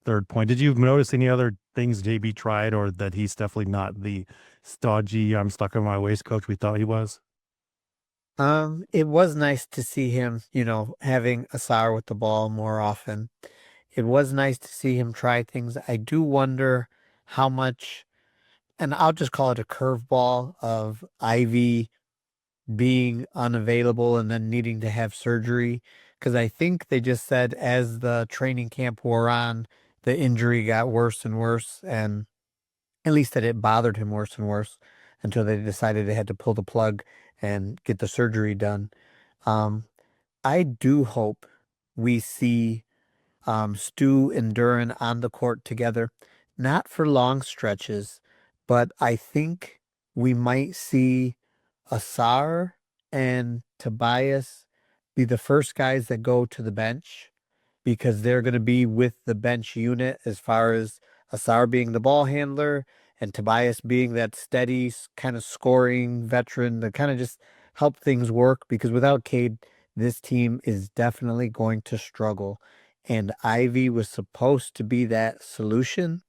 third point. Did you notice any other things JB tried, or that he's definitely not the stodgy, I'm stuck in my ways coach we thought he was? It was nice to see him, having Asar with the ball more often. It was nice to see him try things. I do wonder how much and I'll just call it a curveball of Ivy being unavailable and then needing to have surgery. Because I think they just said as the training camp wore on, the injury got worse and worse, and at least that it bothered him worse and worse until they decided they had to pull the plug and get the surgery done. Um, I do hope we see Stu and Duran on the court together, not for long stretches, but I think we might see Asar and Tobias be the first guys that go to the bench because they're going to be with the bench unit as far as Asar being the ball handler and Tobias being that steady kind of scoring veteran that kind of just help things work because without Cade, this team is definitely going to struggle. And Ivy was supposed to be that solution.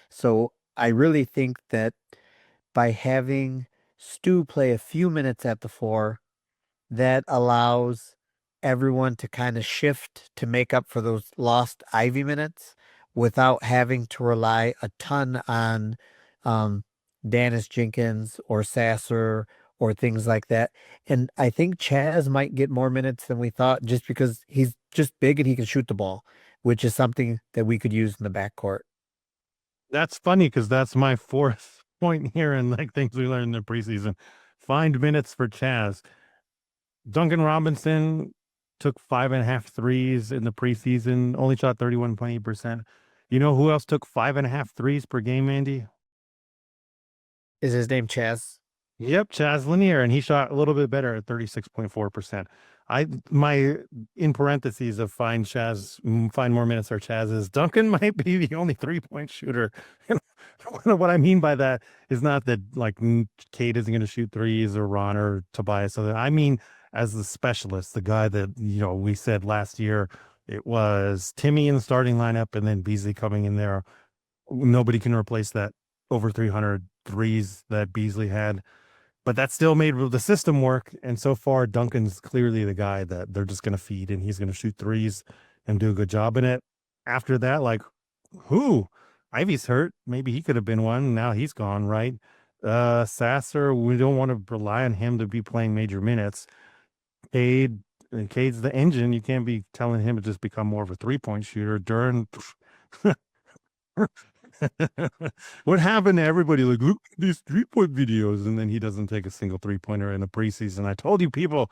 So I really think that by having Stu play a few minutes at the four, that allows everyone to kind of shift to make up for those lost Ivy minutes without having to rely a ton on um, Daniss Jenkins or Sasser or things like that. And I think Chaz might get more minutes than we thought just because he's just big and he can shoot the ball, which is something that we could use in the backcourt. That's funny because that's my fourth point here and like things we learned in the preseason. Find minutes for Chaz. Duncan Robinson took 5.5 threes in the preseason, only shot 31.8%. You know who else took 5.5 threes per game, Andy? Is his name Chaz? Yep, Chaz Lanier, and he shot a little bit better at 36.4%. My in parentheses of find more minutes for Chaz is Duncan might be the only 3-point shooter. What I mean by that is not that like Cade isn't going to shoot threes or Ron or Tobias. So I mean as the specialist, the guy that we said last year it was Timmy in the starting lineup and then Beasley coming in there. Nobody can replace that over 300 threes that Beasley had. But that still made the system work. And so far, Duncan's clearly the guy that they're just going to feed and he's going to shoot threes and do a good job in it. After that, like, who? Ivy's hurt. Maybe he could have been one. Now he's gone, right? Sasser, we don't want to rely on him to be playing major minutes. Cade's the engine. You can't be telling him to just become more of a 3-point shooter. Duran, what happened to everybody? Like, look at these 3-point videos, and then he doesn't take a single 3-pointer in the preseason. I told you, people.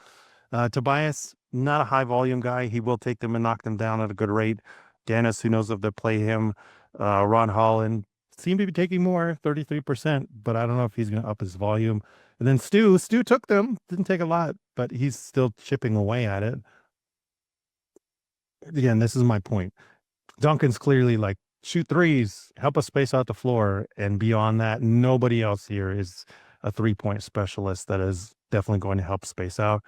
Tobias, not a high volume guy. He will take them and knock them down at a good rate. Daniss, who knows if they play him. Ron Holland seemed to be taking more, 33%, but I don't know if he's going to up his volume. And then Stu took them, didn't take a lot, but he's still chipping away at it. Again, this is my point. Duncan's clearly like, shoot threes, help us space out the floor. And beyond that, nobody else here is a 3-point specialist that is definitely going to help space out.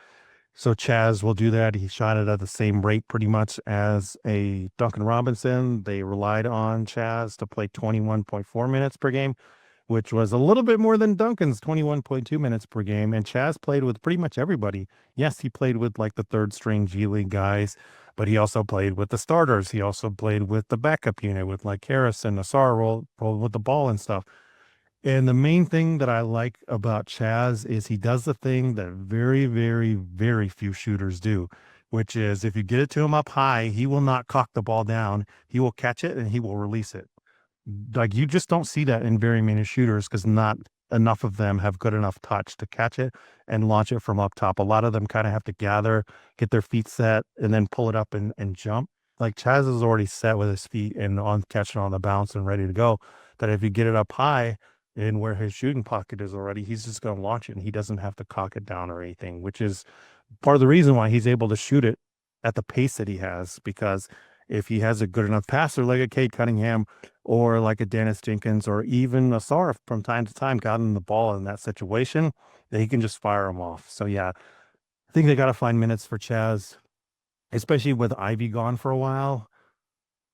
So Chaz will do that. He shot it at the same rate pretty much as a Duncan Robinson. They relied on Chaz to play 21.4 minutes per game, which was a little bit more than Duncan's 21.2 minutes per game. And Chaz played with pretty much everybody. Yes, he played with like the third string G League guys, but he also played with the starters. He also played with the backup unit with like Harrison, Asar roll with the ball and stuff. And the main thing that I like about Chaz is he does the thing that very, very, very few shooters do, which is if you get it to him up high, he will not cock the ball down. He will catch it and he will release it. Like you just don't see that in very many shooters because not enough of them have good enough touch to catch it and launch it from up top. A lot of them kind of have to gather, get their feet set, and then pull it up and jump. Like Chaz is already set with his feet and on catching on the bounce and ready to go. That if you get it up high, and where his shooting pocket is already, he's just going to launch it and he doesn't have to cock it down or anything, which is part of the reason why he's able to shoot it at the pace that he has. Because if he has a good enough passer like a Cade Cunningham or like a Daniss Jenkins or even a Sarf from time to time got him the ball in that situation, that he can just fire him off. So yeah, I think they got to find minutes for Chaz, especially with Ivy gone for a while.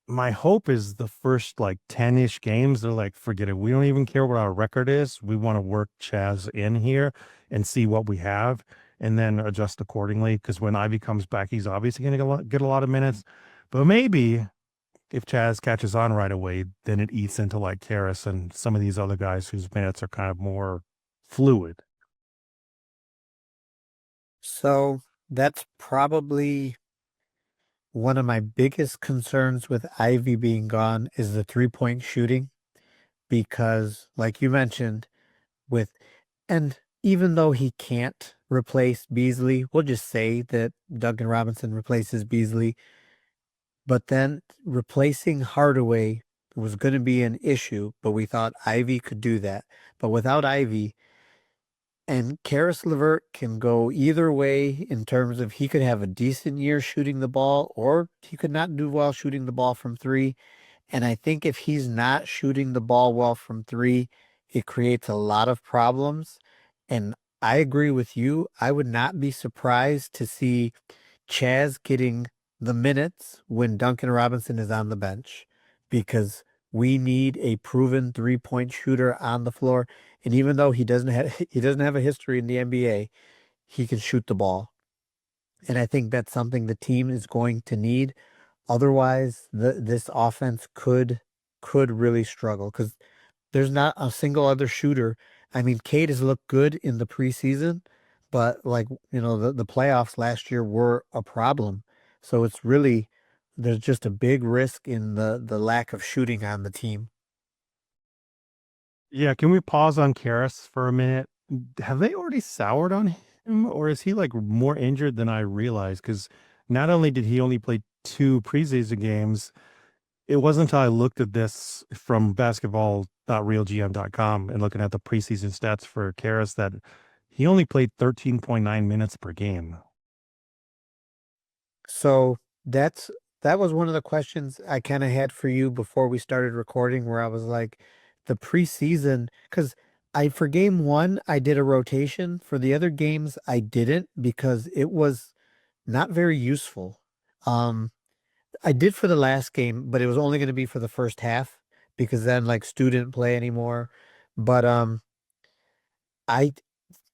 My hope is the first like 10-ish games, they're like, forget it. We don't even care what our record is. We want to work Chaz in here and see what we have and then adjust accordingly. Because when Ivy comes back, he's obviously going to get a lot of minutes. But maybe if Chaz catches on right away, then it eats into like Karras and some of these other guys whose minutes are kind of more fluid. So that's probably one of my biggest concerns with Ivy being gone is the 3-point shooting because, like you mentioned, with and even though he can't replace Beasley, we'll just say that Duncan Robinson replaces Beasley. But then replacing Hardaway was going to be an issue, but we thought Ivy could do that. But without Ivy, and Karis LeVert can go either way in terms of he could have a decent year shooting the ball, or he could not do well shooting the ball from three. And I think if he's not shooting the ball well from three, it creates a lot of problems. And I agree with you. I would not be surprised to see Chaz getting the minutes when Duncan Robinson is on the bench because we need a proven 3-point shooter on the floor. And even though he doesn't have a history in the NBA, he can shoot the ball. And I think that's something the team is going to need. Otherwise, this offense could really struggle because there's not a single other shooter. I mean, Cade has looked good in the preseason, but like, the playoffs last year were a problem. So it's really there's just a big risk in the lack of shooting on the team. Yeah, can we pause on Karras for a minute? Have they already soured on him, or is he like more injured than I realized? Because not only did he only play 2 preseason games, it wasn't until I looked at this from basketball.realgm.com and looking at the preseason stats for Karras that he only played 13.9 minutes per game. So that was one of the questions I kind of had for you before we started recording, where I was like, the preseason, because for game one, I did a rotation. For the other games, I didn't because it was not very useful. Um, I did for the last game, but it was only going to be for the first half because then like Stu didn't play anymore. But I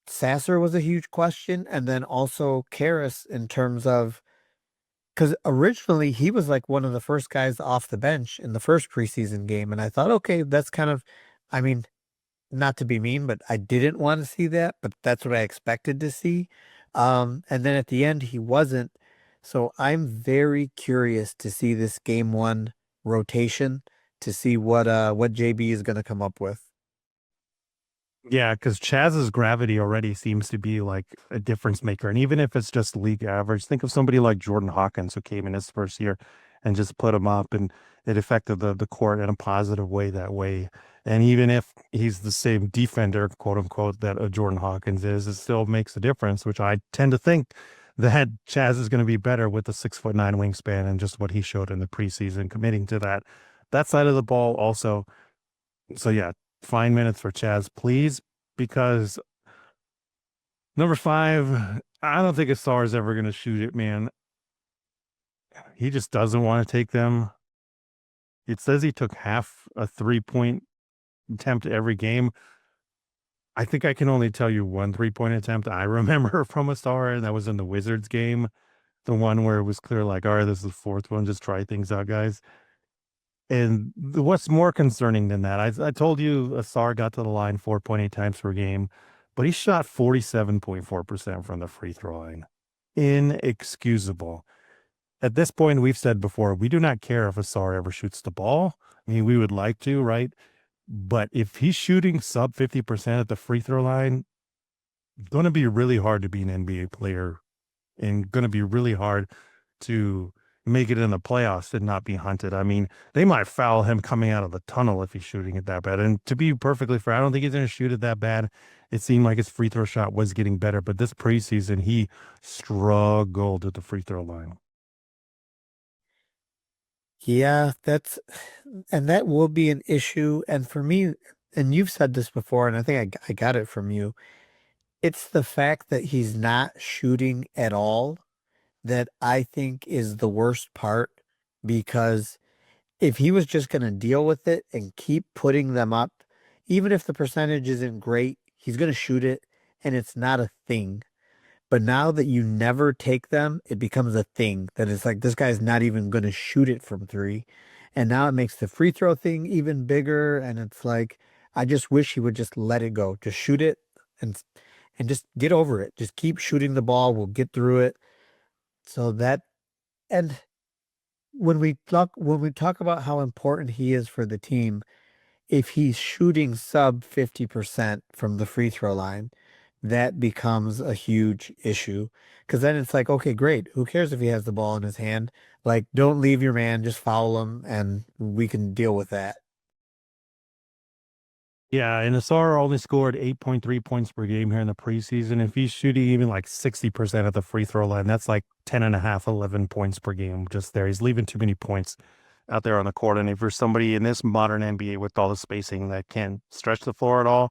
Sasser was a huge question, and then also Karras in terms of because originally he was like one of the first guys off the bench in the first preseason game, and I thought, okay, that's kind of, I mean, not to be mean, but I didn't want to see that, but that's what I expected to see. And then at the end, he wasn't. So I'm very curious to see this game one rotation to see what JB is going to come up with. Yeah, because Chaz's gravity already seems to be like a difference maker. And even if it's just league average, think of somebody like Jordan Hawkins who came in his first year and just put him up and it affected the court in a positive way that way. And even if he's the same defender, quote unquote, that a Jordan Hawkins is, it still makes a difference, which I tend to think that Chaz is going to be better with the 6'9" wingspan and just what he showed in the preseason, committing to that side of the ball also. So yeah, fine minutes for Chaz, please, because number 5, I don't think Asar is ever going to shoot it, man. He just doesn't want to take them. It says he took half a 3-point attempt every game. I think I can only tell you one 3-point attempt I remember from Asar, and that was in the Wizards game. The one where it was clear, like, all right, this is the 4th one. Just try things out, guys. And what's more concerning than that, I told you Asar got to the line 4.8 times per game, but he shot 47.4% from the free throw line. Inexcusable. At this point, we've said before, we do not care if Asar ever shoots the ball. I mean, we would like to, right? But if he's shooting sub 50% at the free throw line, it's going to be really hard to be an NBA player and going to be really hard to make it in the playoffs and not be hunted. I mean, they might foul him coming out of the tunnel if he's shooting it that bad. And to be perfectly fair, I don't think he's going to shoot it that bad. It seemed like his free throw shot was getting better, but this preseason, he struggled at the free throw line. Yeah, and that will be an issue. And for me, and you've said this before, and I think I got it from you. It's the fact that he's not shooting at all that I think is the worst part because if he was just going to deal with it and keep putting them up, even if the percentage isn't great, he's going to shoot it and it's not a thing. But now that you never take them, it becomes a thing that it's like this guy's not even going to shoot it from three. And now it makes the free throw thing even bigger. And it's like, I just wish he would just let it go. Just shoot it and and just get over it. Just keep shooting the ball. We'll get through it. So that and when we talk about how important he is for the team, if he's shooting sub 50% from the free throw line, that becomes a huge issue. Because then it's like, okay, great. Who cares if he has the ball in his hand? Like, don't leave your man, just foul him, and we can deal with that. Yeah, and Asar only scored 8.3 points per game here in the preseason. If he's shooting even like 60% at the free throw line, that's like 10 and a half, 11 points per game just there. He's leaving too many points out there on the court. And if you're somebody in this modern NBA with all the spacing that can't stretch the floor at all,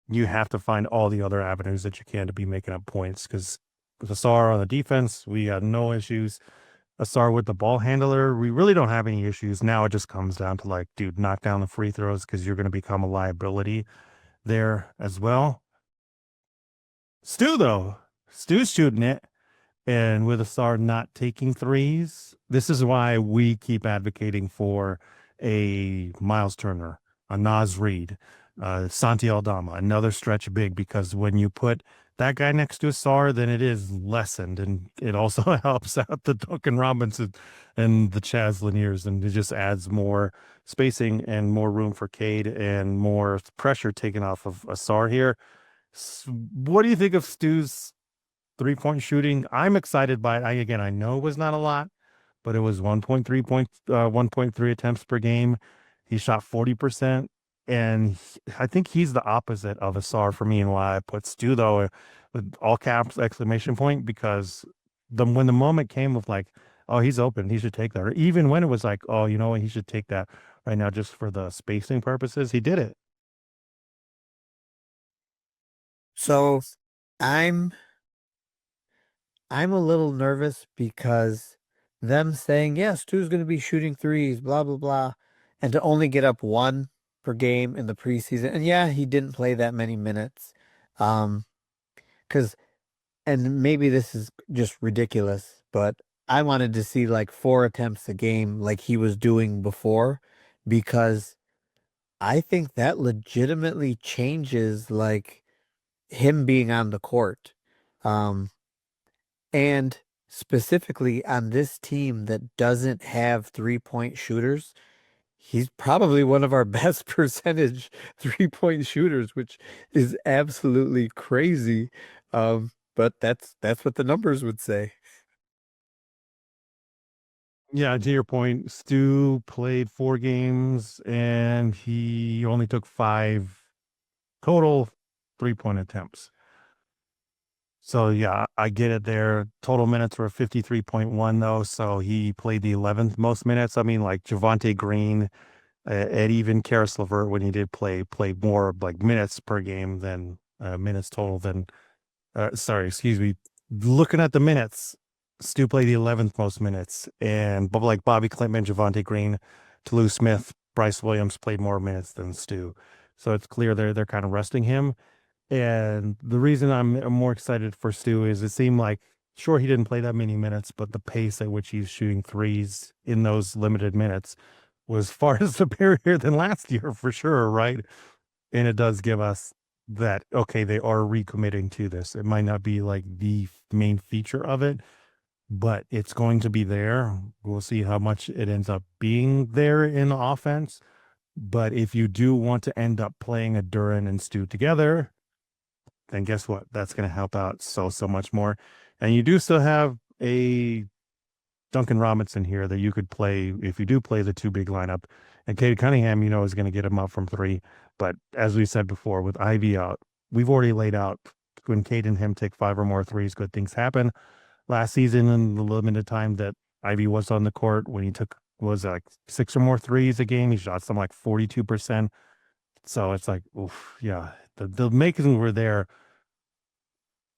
you have to find all the other avenues that you can to be making up points. Because with Asar on the defense, we got no issues. Asar with the ball handler, we really don't have any issues. Now it just comes down to like, dude, knock down the free throws because you're going to become a liability there as well. Stu, though, Stu's shooting it. And with Asar not taking threes, this is why we keep advocating for a Miles Turner, a Naz Reid, Santi Aldama, another stretch big, because when you put that guy next to Asar, then it is lessened. And it also helps out the Duncan Robinson and the Chaz Laniers. And it just adds more spacing and more room for Cade and more pressure taken off of Asar here. What do you think of Stu's 3-point shooting? I'm excited by it. I know it was not a lot, but it was 1.3 attempts per game. He shot 40%. And I think he's the opposite of Asar for me, and why I put Stu, though, with all caps exclamation point, because when the moment came of like, oh, he's open, he should take that. Or even when it was like, oh, you know what, he should take that right now just for the spacing purposes, he did it. So I'm I'm a little nervous because them saying, yes, Stu's going to be shooting threes, blah, blah, blah, and to only get up one per game in the preseason. And yeah, he didn't play that many minutes. Um, because, and maybe this is just ridiculous, but I wanted to see like 4 attempts a game like he was doing before, because I think that legitimately changes like him being on the court. Um, And specifically on this team that doesn't have 3-point shooters, he's probably one of our best percentage 3-point shooters, which is absolutely crazy. But that's what the numbers would say. Yeah, to your point, Stu played 4 games and he only took 5 total 3-point attempts. So yeah, I get it there. Total minutes were 53.1 though, so he played the 11th most minutes. I mean, like Javante Green, and even Karis LeVert, when he did played more like minutes per game than minutes total than sorry, excuse me. Looking at the minutes, Stu played the 11th most minutes, and but like Bobby Clinton, Javante Green, Toulouse Smith, Bryce Williams played more minutes than Stu. So it's clear they're kind of resting him. And the reason I'm more excited for Stu is it seemed like, sure, he didn't play that many minutes, but the pace at which he's shooting threes in those limited minutes was far superior than last year for sure, right? And it does give us that, okay, they are recommitting to this. It might not be like the main feature of it, but it's going to be there. We'll see how much it ends up being there in the offense. But if you do want to end up playing a Duran and Stu together, then guess what? That's going to help out so much more. And you do still have a Duncan Robinson here that you could play if you do play the two big lineup. And Cade Cunningham, is going to get him up from 3. But as we said before, with Ivy out, we've already laid out when Cade and him take 5 or more threes, good things happen. Last season, in the limited time that Ivy was on the court, when he took was like 6 or more threes a game, he shot some like 42%. So it's like, oof, yeah, the makings were there.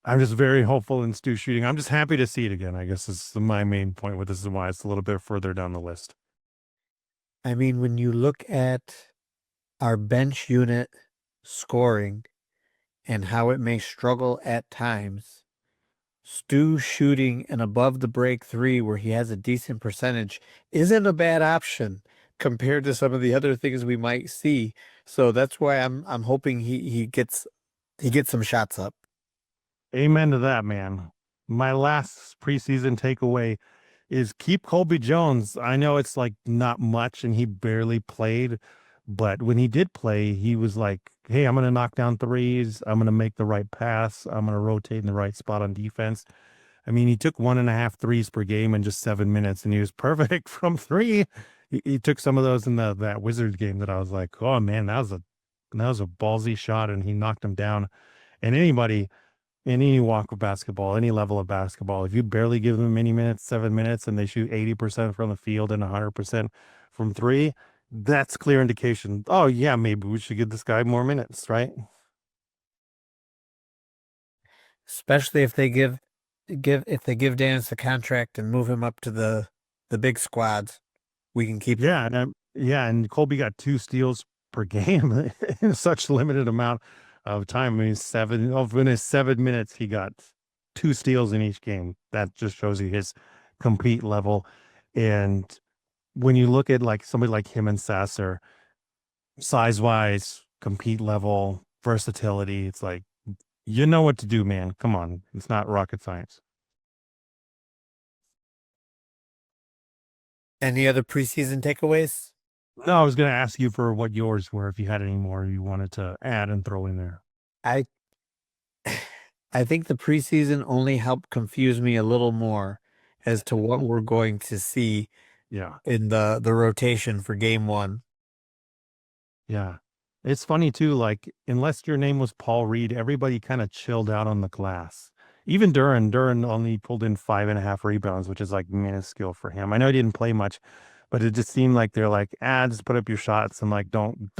I'm just very hopeful in Stu shooting. I'm just happy to see it again, I guess is my main point with this, is why it's a little bit further down the list. I mean, when you look at our bench unit scoring and how it may struggle at times, Stu shooting an above the break 3 where he has a decent percentage isn't a bad option, compared to some of the other things we might see. So that's why I'm hoping he gets some shots up. Amen to that, man. My last preseason takeaway is keep Colby Jones. I know it's like not much and he barely played, but when he did play, he was like, hey, I'm going to knock down threes. I'm going to make the right pass. I'm going to rotate in the right spot on defense. I mean, he took 1.5 threes per game in just 7 minutes, and he was perfect from three. He took some of those in that Wizards game that I was like, oh man, that was a ballsy shot, and he knocked him down. And anybody in any walk of basketball, any level of basketball, if you barely give them any minutes, 7 minutes, and they shoot 80% from the field and 100% from three, that's clear indication. Oh yeah, maybe we should give this guy more minutes, right? Especially if they give Daniss a contract and move him up to the big squads, we can keep. Yeah, and Colby got 2 steals per game in such limited amount of time. I mean, in his 7 minutes, he got 2 steals in each game. That just shows you his compete level. And when you look at like somebody like him and Sasser, size wise, compete level, versatility, it's like you know what to do, man. Come on, it's not rocket science. Any other preseason takeaways? No, I was going to ask you for what yours were if you had any more you wanted to add and throw in there. I I think the preseason only helped confuse me a little more as to what we're going to see Yeah. in the rotation for game one. Yeah. It's funny too, like, unless your name was Paul Reed, everybody kind of chilled out on the glass. Even Duran only pulled in 5.5 rebounds, which is like minuscule for him. I know he didn't play much, but it just seemed like they're like, just put up your shots and like don't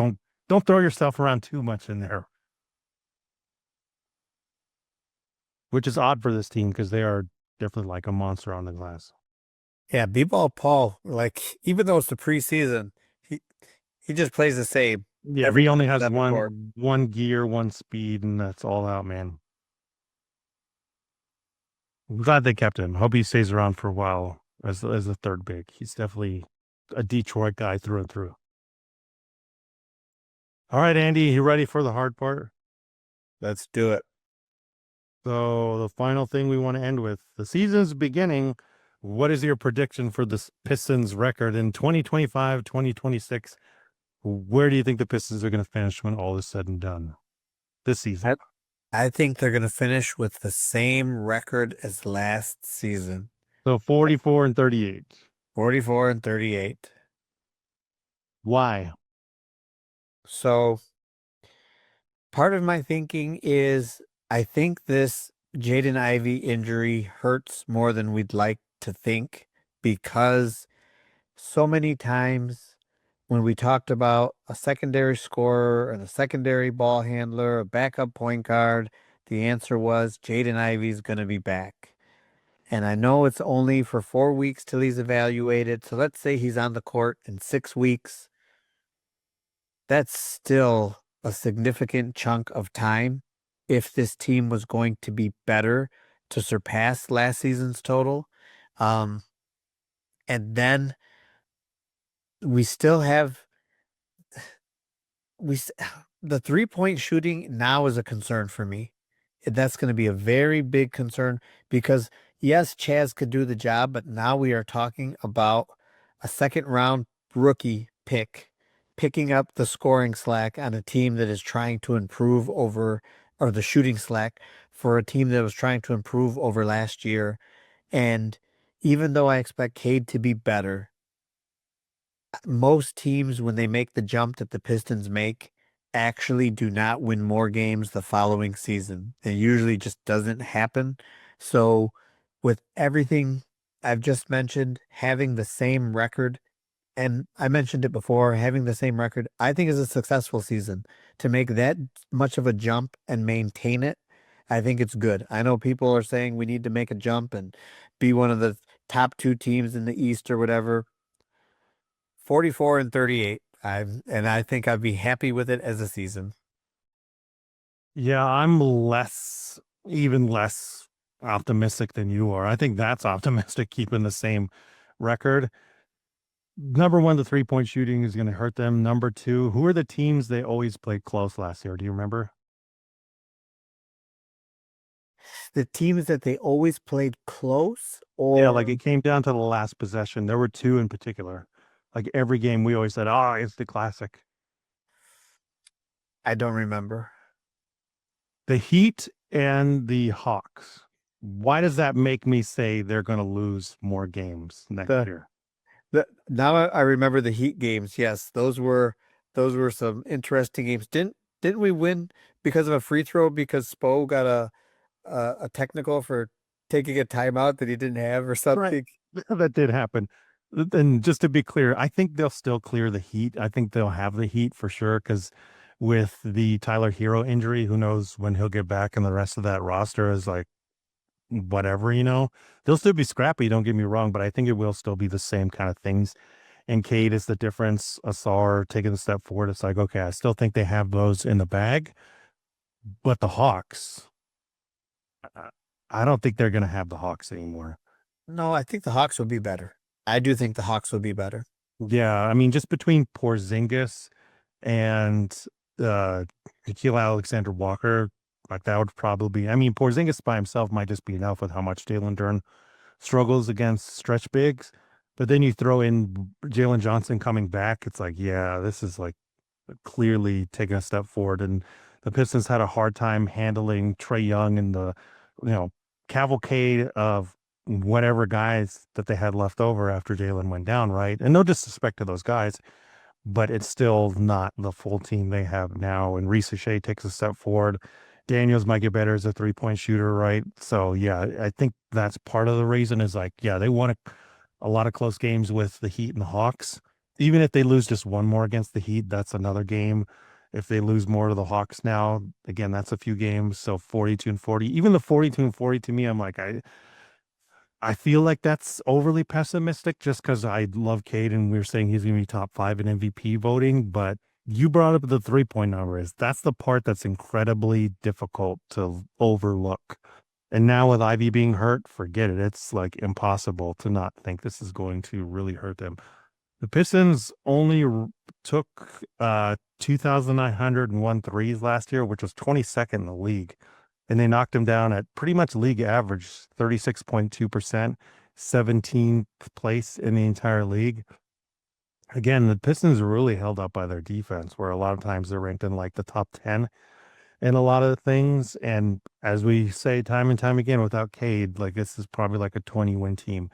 throw yourself around too much in there. Which is odd for this team because they are definitely like a monster on the glass. Yeah, B-ball Paul, like even though it's the preseason, he just plays the same. Yeah, Every he time only he's has on the court. one gear, one speed, and that's all out, man. I'm glad they kept him. Hope he stays around for a while as a third big. He's definitely a Detroit guy through and through. All right, Andy, you ready for the hard part? Let's do it. So the final thing we want to end with, the season's beginning. What is your prediction for the Pistons record in 2025, 2026? Where do you think the Pistons are going to finish when all is said and done this season? I think they're going to finish with the same record as last season. So 44 and 38. 44 and 38. Why? So part of my thinking is I think this Jaden Ivey injury hurts more than we'd like to think, because so many times when we talked about a secondary scorer and a secondary ball handler, a backup point guard, the answer was Jaden Ivey's going to be back. And I know it's only for 4 weeks till he's evaluated. So let's say he's on the court in 6 weeks. That's still a significant chunk of time if this team was going to be better to surpass last season's total. And then we still have we the 3-point shooting now is a concern for me. That's going to be a very big concern because yes, Chaz could do the job, but now we are talking about a second round rookie picking up the scoring slack on a team that is trying to improve over, or the shooting slack for a team that was trying to improve over last year. And even though I expect Cade to be better, most teams, when they make the jump that the Pistons make, actually do not win more games the following season. It usually just doesn't happen. So, with everything I've just mentioned, having the same record, and I mentioned it before, having the same record, I think is a successful season. To make that much of a jump and maintain it, I think it's good. I know people are saying we need to make a jump and be one of the top 2 teams in the East or whatever. 44 and 38. I think I'd be happy with it as a season. Yeah, I'm even less optimistic than you are. I think that's optimistic, keeping the same record. number one, the 3-point shooting is going to hurt them. Number two, who are the teams they always played close last year? Do you remember? The teams that they always played close, Yeah, like or it came down to the last possession. There were two in particular. Like every game, we always said, "Oh, it's the classic." I don't remember. The Heat and the Hawks. Why does that make me say they're going to lose more games next The year? now I remember the Heat games. Yes, those were some interesting games. Didn't we win because of a free throw because Spo got a technical for taking a timeout that he didn't have or Right. something? That did happen. And just to be clear, I think they'll still clear the Heat. I think they'll have the Heat for sure because with the Tyler Hero injury, who knows when he'll get back, and the rest of that roster is like whatever, they'll still be scrappy. Don't get me wrong, but I think it will still be the same kind of things. And Cade is the difference. Asar taking a step forward. It's like, okay, I still think they have those in the bag, but the Hawks, I I don't think they're going to have the Hawks anymore. No, I think the Hawks would be better. I do think the Hawks would be better. Yeah, I mean, just between Porzingis and uh Nikhil Alexander Walker, like that would probably be. I mean, Porzingis by himself might just be enough with how much Jalen Duren struggles against stretch bigs. But then you throw in Jalen Johnson coming back, it's like, yeah, this is like clearly taking a step forward. And the Pistons had a hard time handling Trae Young and the, you know, cavalcade of whatever guys that they had left over after Jalen went down, right? And no disrespect to those guys, but it's still not the full team they have now. And Reese Shea takes a step forward. Daniels might get better as a 3-point shooter, right? So yeah, I think that's part of the reason is like, yeah, they won a lot of close games with the Heat and the Hawks. Even if they lose just one more against the Heat, that's another game. If they lose more to the Hawks now, again, that's a few games. So 42 and 40. Even the 42 and 40 to me, I'm like, I feel like that's overly pessimistic just because I love Cade and we are saying he's going to be top 5 in MVP voting. But you brought up the 3-point numbers. That's the part that's incredibly difficult to overlook. And now with Ivy being hurt, forget it. It's like impossible to not think this is going to really hurt them. The Pistons only took 2,901 threes last year, which was 22nd in the league. And they knocked him down at pretty much league average, 36.2%, 17th place in the entire league. Again, the Pistons are really held up by their defense, where a lot of times they're ranked in like the top 10 in a lot of things. And as we say time and time again, without Cade, like this is probably like a 20-win team.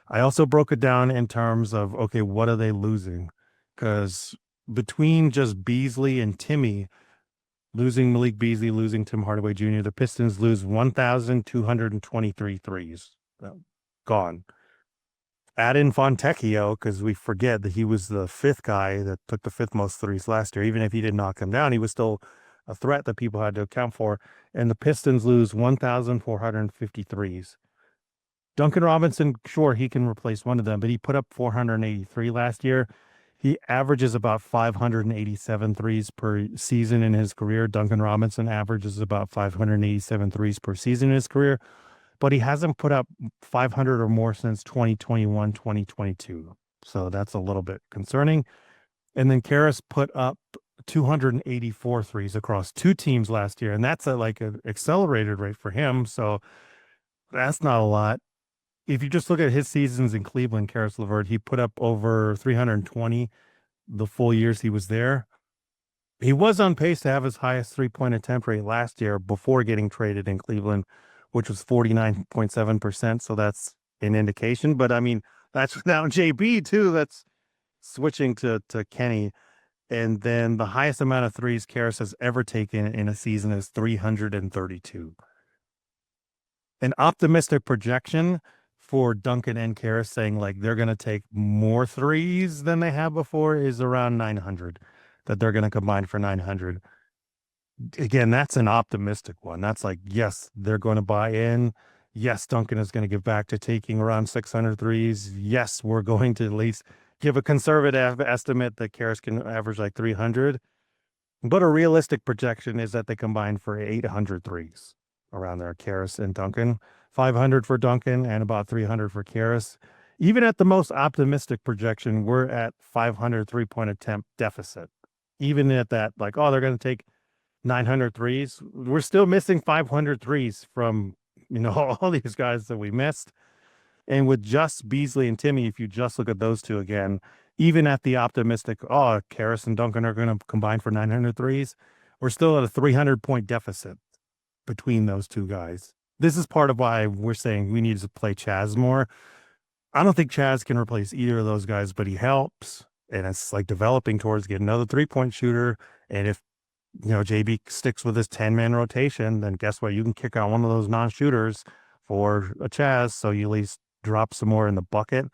I also broke it down in terms of, okay, what are they losing? Because between just Beasley and Timmy, losing Malik Beasley, losing Tim Hardaway Jr., the Pistons lose 1,223 threes. Gone. Add in Fontecchio, because we forget that he was the fifth guy that took the fifth most threes last year. Even if he didn't knock them down, he was still a threat that people had to account for. And the Pistons lose 1,453s. Duncan Robinson, sure, he can replace one of them, but he put up 483 last year. He averages about 587 threes per season in his career. Duncan Robinson averages about 587 threes per season in his career, but he hasn't put up 500 or more since 2021, 2022. So that's a little bit concerning. And then Karras put up 284 threes across two teams last year, and that's like an accelerated rate for him. So that's not a lot. If you just look at his seasons in Cleveland, Karis LeVert, he put up over 320 the full years he was there. He was on pace to have his highest 3-point attempt rate last year before getting traded in Cleveland, which was 49.7%. So that's an indication. But I mean, that's now JB too. That's switching to Kenny. And then the highest amount of threes Karis has ever taken in a season is 332. An optimistic projection for Duncan and Karis saying like they're going to take more threes than they have before is around 900, that they're going to combine for 900. Again, that's an optimistic one. That's like, yes, they're going to buy in. Yes, Duncan is going to get back to taking around 600 threes. Yes, we're going to at least give a conservative estimate that Karis can average like 300. But a realistic projection is that they combine for 800 threes around there, Karis and Duncan. 500 for Duncan and about 300 for Karis. Even at the most optimistic projection, we're at 500 3-point attempt deficit. Even at that, like, oh, they're going to take 900 threes. We're still missing 500 threes from, all these guys that we missed. And with just Beasley and Timmy, if you just look at those two again, even at the optimistic, oh, Karras and Duncan are going to combine for 900 threes, we're still at a 300-point deficit between those two guys. This is part of why we're saying we need to play Chaz more. I don't think Chaz can replace either of those guys, but he helps. And it's like developing towards getting another 3-point shooter. And if, JB sticks with his 10-man rotation, then guess what? You can kick out one of those non-shooters for a Chaz, so you at least drop some more in the bucket.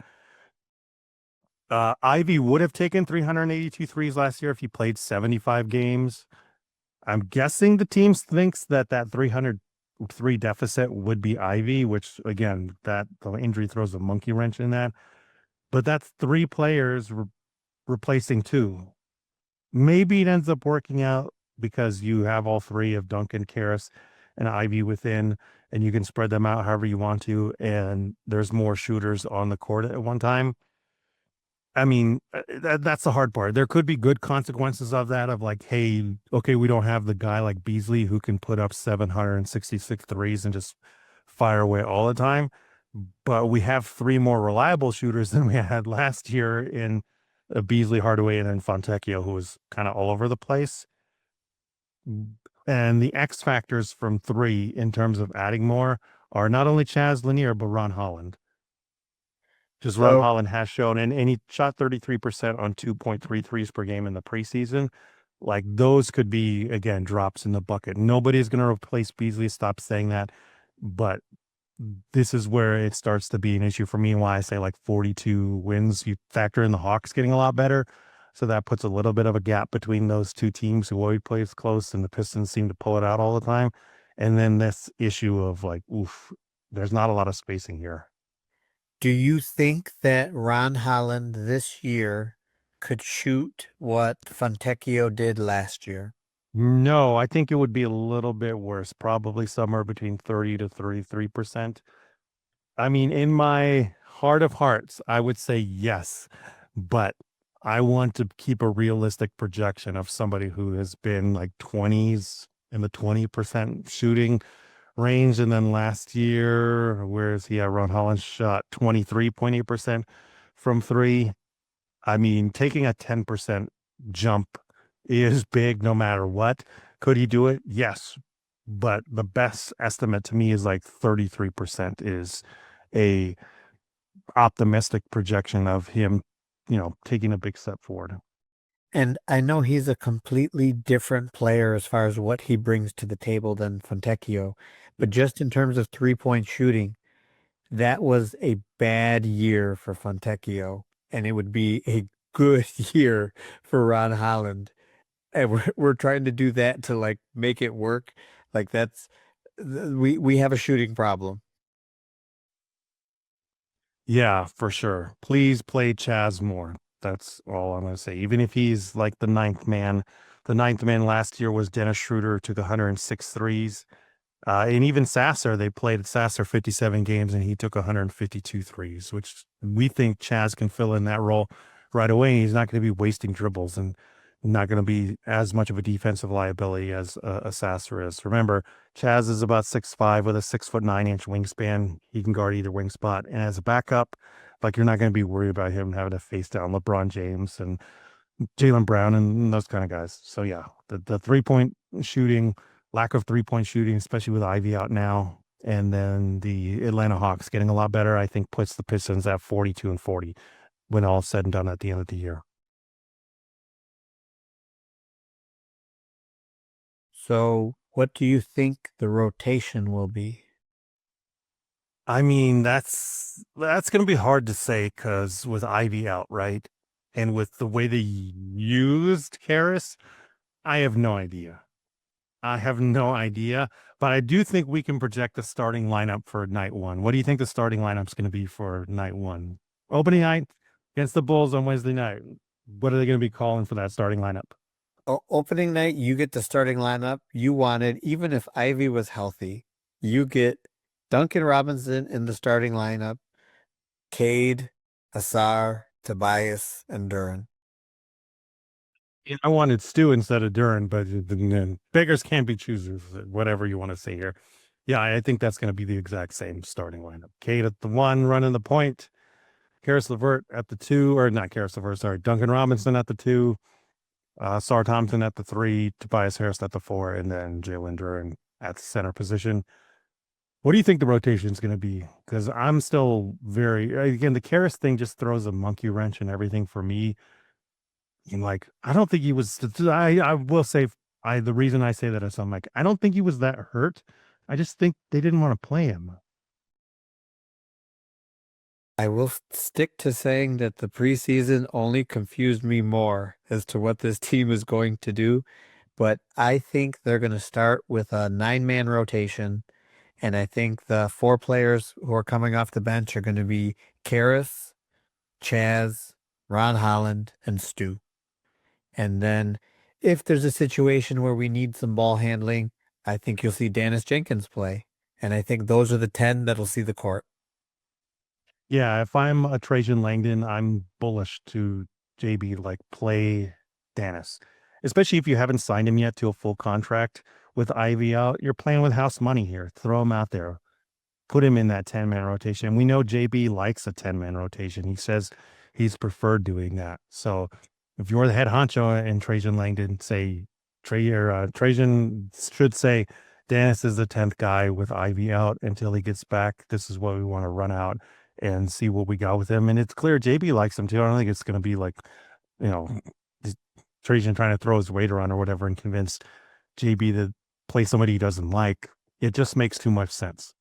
Ivy would have taken 382 threes last year if he played 75 games. I'm guessing the team thinks that 303 deficit would be Ivy, which again, that the injury throws a monkey wrench in that. But that's 3 players replacing 2. Maybe it ends up working out because you have all 3 of Duncan, Karras, and Ivy within, and you can spread them out however you want to, and there's more shooters on the court at one time. I mean, that's the hard part. There could be good consequences of that, of like, hey, okay, we don't have the guy like Beasley who can put up 766 threes and just fire away all the time. But we have 3 more reliable shooters than we had last year in Beasley, Hardaway, and then Fontecchio, who was kind of all over the place. And the X factors from 3 in terms of adding more are not only Chaz Lanier, but Ron Holland. Just Ron Holland has shown, and he shot 33% on 2.3 threes per game in the preseason. Like, those could be, again, drops in the bucket. Nobody's going to replace Beasley. Stop saying that. But this is where it starts to be an issue for me, and why I say like 42 wins. You factor in the Hawks getting a lot better. So that puts a little bit of a gap between those 2 teams who always plays close, and the Pistons seem to pull it out all the time. And then this issue of like, there's not a lot of spacing here. Do you think that Ron Holland this year could shoot what Fontecchio did last year? No, I think it would be a little bit worse, probably somewhere between 30 to 33%. I mean, in my heart of hearts, I would say yes, but I want to keep a realistic projection of somebody who has been like 20s in the 20% shooting range. And then last year, where is he at? Ron Holland shot 23.8% from 3. I mean, taking a 10% jump is big no matter what. Could he do it? Yes. But the best estimate to me is like 33% is a optimistic projection of him, taking a big step forward. And I know he's a completely different player as far as what he brings to the table than Fontecchio, but just in terms of 3-point shooting, that was a bad year for Fontecchio, and it would be a good year for Ron Holland. And we're trying to do that to like make it work. Like we have a shooting problem. Yeah, for sure. Please play Chaz more. That's all I'm going to say. Even if he's like the 9th man. The 9th man last year was Dennis Schroeder, took 106 threes. And even Sasser, they played Sasser 57 games and he took 152 threes, which we think Chaz can fill in that role right away. He's not going to be wasting dribbles and not going to be as much of a defensive liability as a Sasser is. Remember, Chaz is about 6'5" with a 6'9" wingspan. He can guard either wing spot. And as a backup, like, you're not going to be worried about him having to face down LeBron James and Jaylen Brown and those kind of guys. So yeah, the 3-point shooting, lack of 3-point shooting, especially with Ivy out now, and then the Atlanta Hawks getting a lot better, I think puts the Pistons at 42-40 when all's said and done at the end of the year. So what do you think the rotation will be? I mean, that's going to be hard to say because with Ivy out, right? And with the way they used Karras, I have no idea. But I do think we can project the starting lineup for night 1. What do you think the starting lineup's going to be for night 1? Opening night against the Bulls on Wednesday night. What are they going to be calling for that starting lineup? Opening night, you get the starting lineup you wanted. Even if Ivy was healthy, you get Duncan Robinson in the starting lineup. Cade, Asar, Tobias, and Duran. Yeah, I wanted Stu instead of Duran, but beggars can't be choosers, whatever you want to say here. Yeah, I think that's going to be the exact same starting lineup. Cade at the one, running the point. Karis LeVert at the two, or not Karis LeVert, sorry, Duncan Robinson at the two, Sar Thompson at the three, Tobias Harris at the four, and then Jalen Duran at the center position. What do you think the rotation is going to be? Because I'm still again, the Karis thing just throws a monkey wrench in everything for me. And like, I don't think he was, I will say, the reason I say that is I'm like, I don't think he was that hurt. I just think they didn't want to play him. I will stick to saying that the preseason only confused me more as to what this team is going to do. But I think they're going to start with a 9-man rotation. And I think the 4 players who are coming off the bench are going to be Karis, Chaz, Ron Holland, and Stu. And then if there's a situation where we need some ball handling, I think you'll see Daniss Jenkins play. And I think those are the 10 that'll see the court. Yeah, if I'm a Trajan Langdon, I'm bullish to JB like play Daniss, especially if you haven't signed him yet to a full contract with Ivy out. You're playing with house money here. Throw him out there, put him in that 10-man rotation. We know JB likes a 10-man rotation. He says he's preferred doing that. So if you're the head honcho and Trajan Langdon, say Trajan should say Daniss is the 10th guy with Ivy out until he gets back. This is what we want to run out and see what we got with him. And it's clear JB likes him too. I don't think it's going to be like, you know, Trajan trying to throw his weight around or whatever and convince JB to play somebody he doesn't like. It just makes too much sense.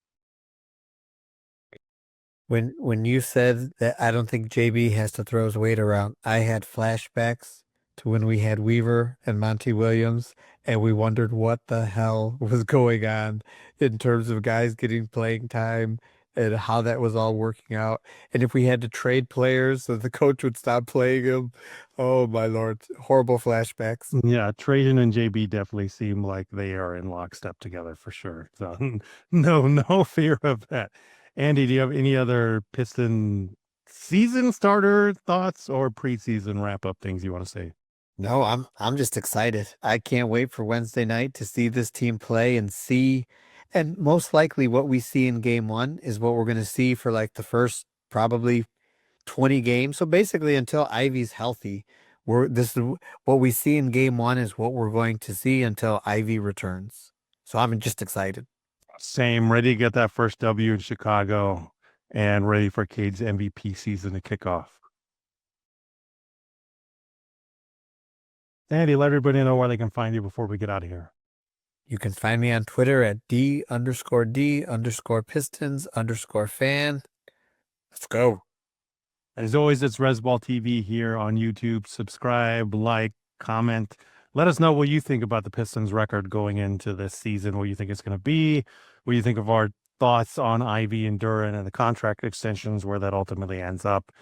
When you said that I don't think JB has to throw his weight around, I had flashbacks to when we had Weaver and Monty Williams, and we wondered what the hell was going on in terms of guys getting playing time and how that was all working out. And if we had to trade players so the coach would stop playing them, oh my Lord, horrible flashbacks. Yeah, Trajan and JB definitely seem like they are in lockstep together for sure. So no fear of that. Andy, do you have any other Piston season starter thoughts or preseason wrap up things you want to say? No, I'm just excited. I can't wait for Wednesday night to see this team play and see, and most likely what we see in game 1 is what we're going to see for like the first probably 20 games. So basically until Ivy's healthy, this is what we see in game 1 is what we're going to see until Ivy returns. So I'm just excited. Same, ready to get that first W in Chicago and ready for Cade's MVP season to kick off. Andy, let everybody know where they can find you before we get out of here. You can find me on Twitter at D_D_Pistons_fan. Let's go. As always, it's Resball TV here on YouTube. Subscribe, like, comment. Let us know what you think about the Pistons record going into this season, what you think it's going to be, what you think of our thoughts on Ivy and Duran and the contract extensions, where that ultimately ends up.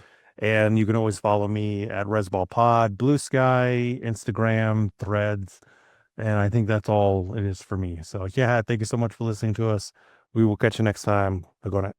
And you can always follow me at Resball Pod, Blue Sky, Instagram, Threads. And I think that's all it is for me. So yeah, thank you so much for listening to us. We will catch you next time. Good night.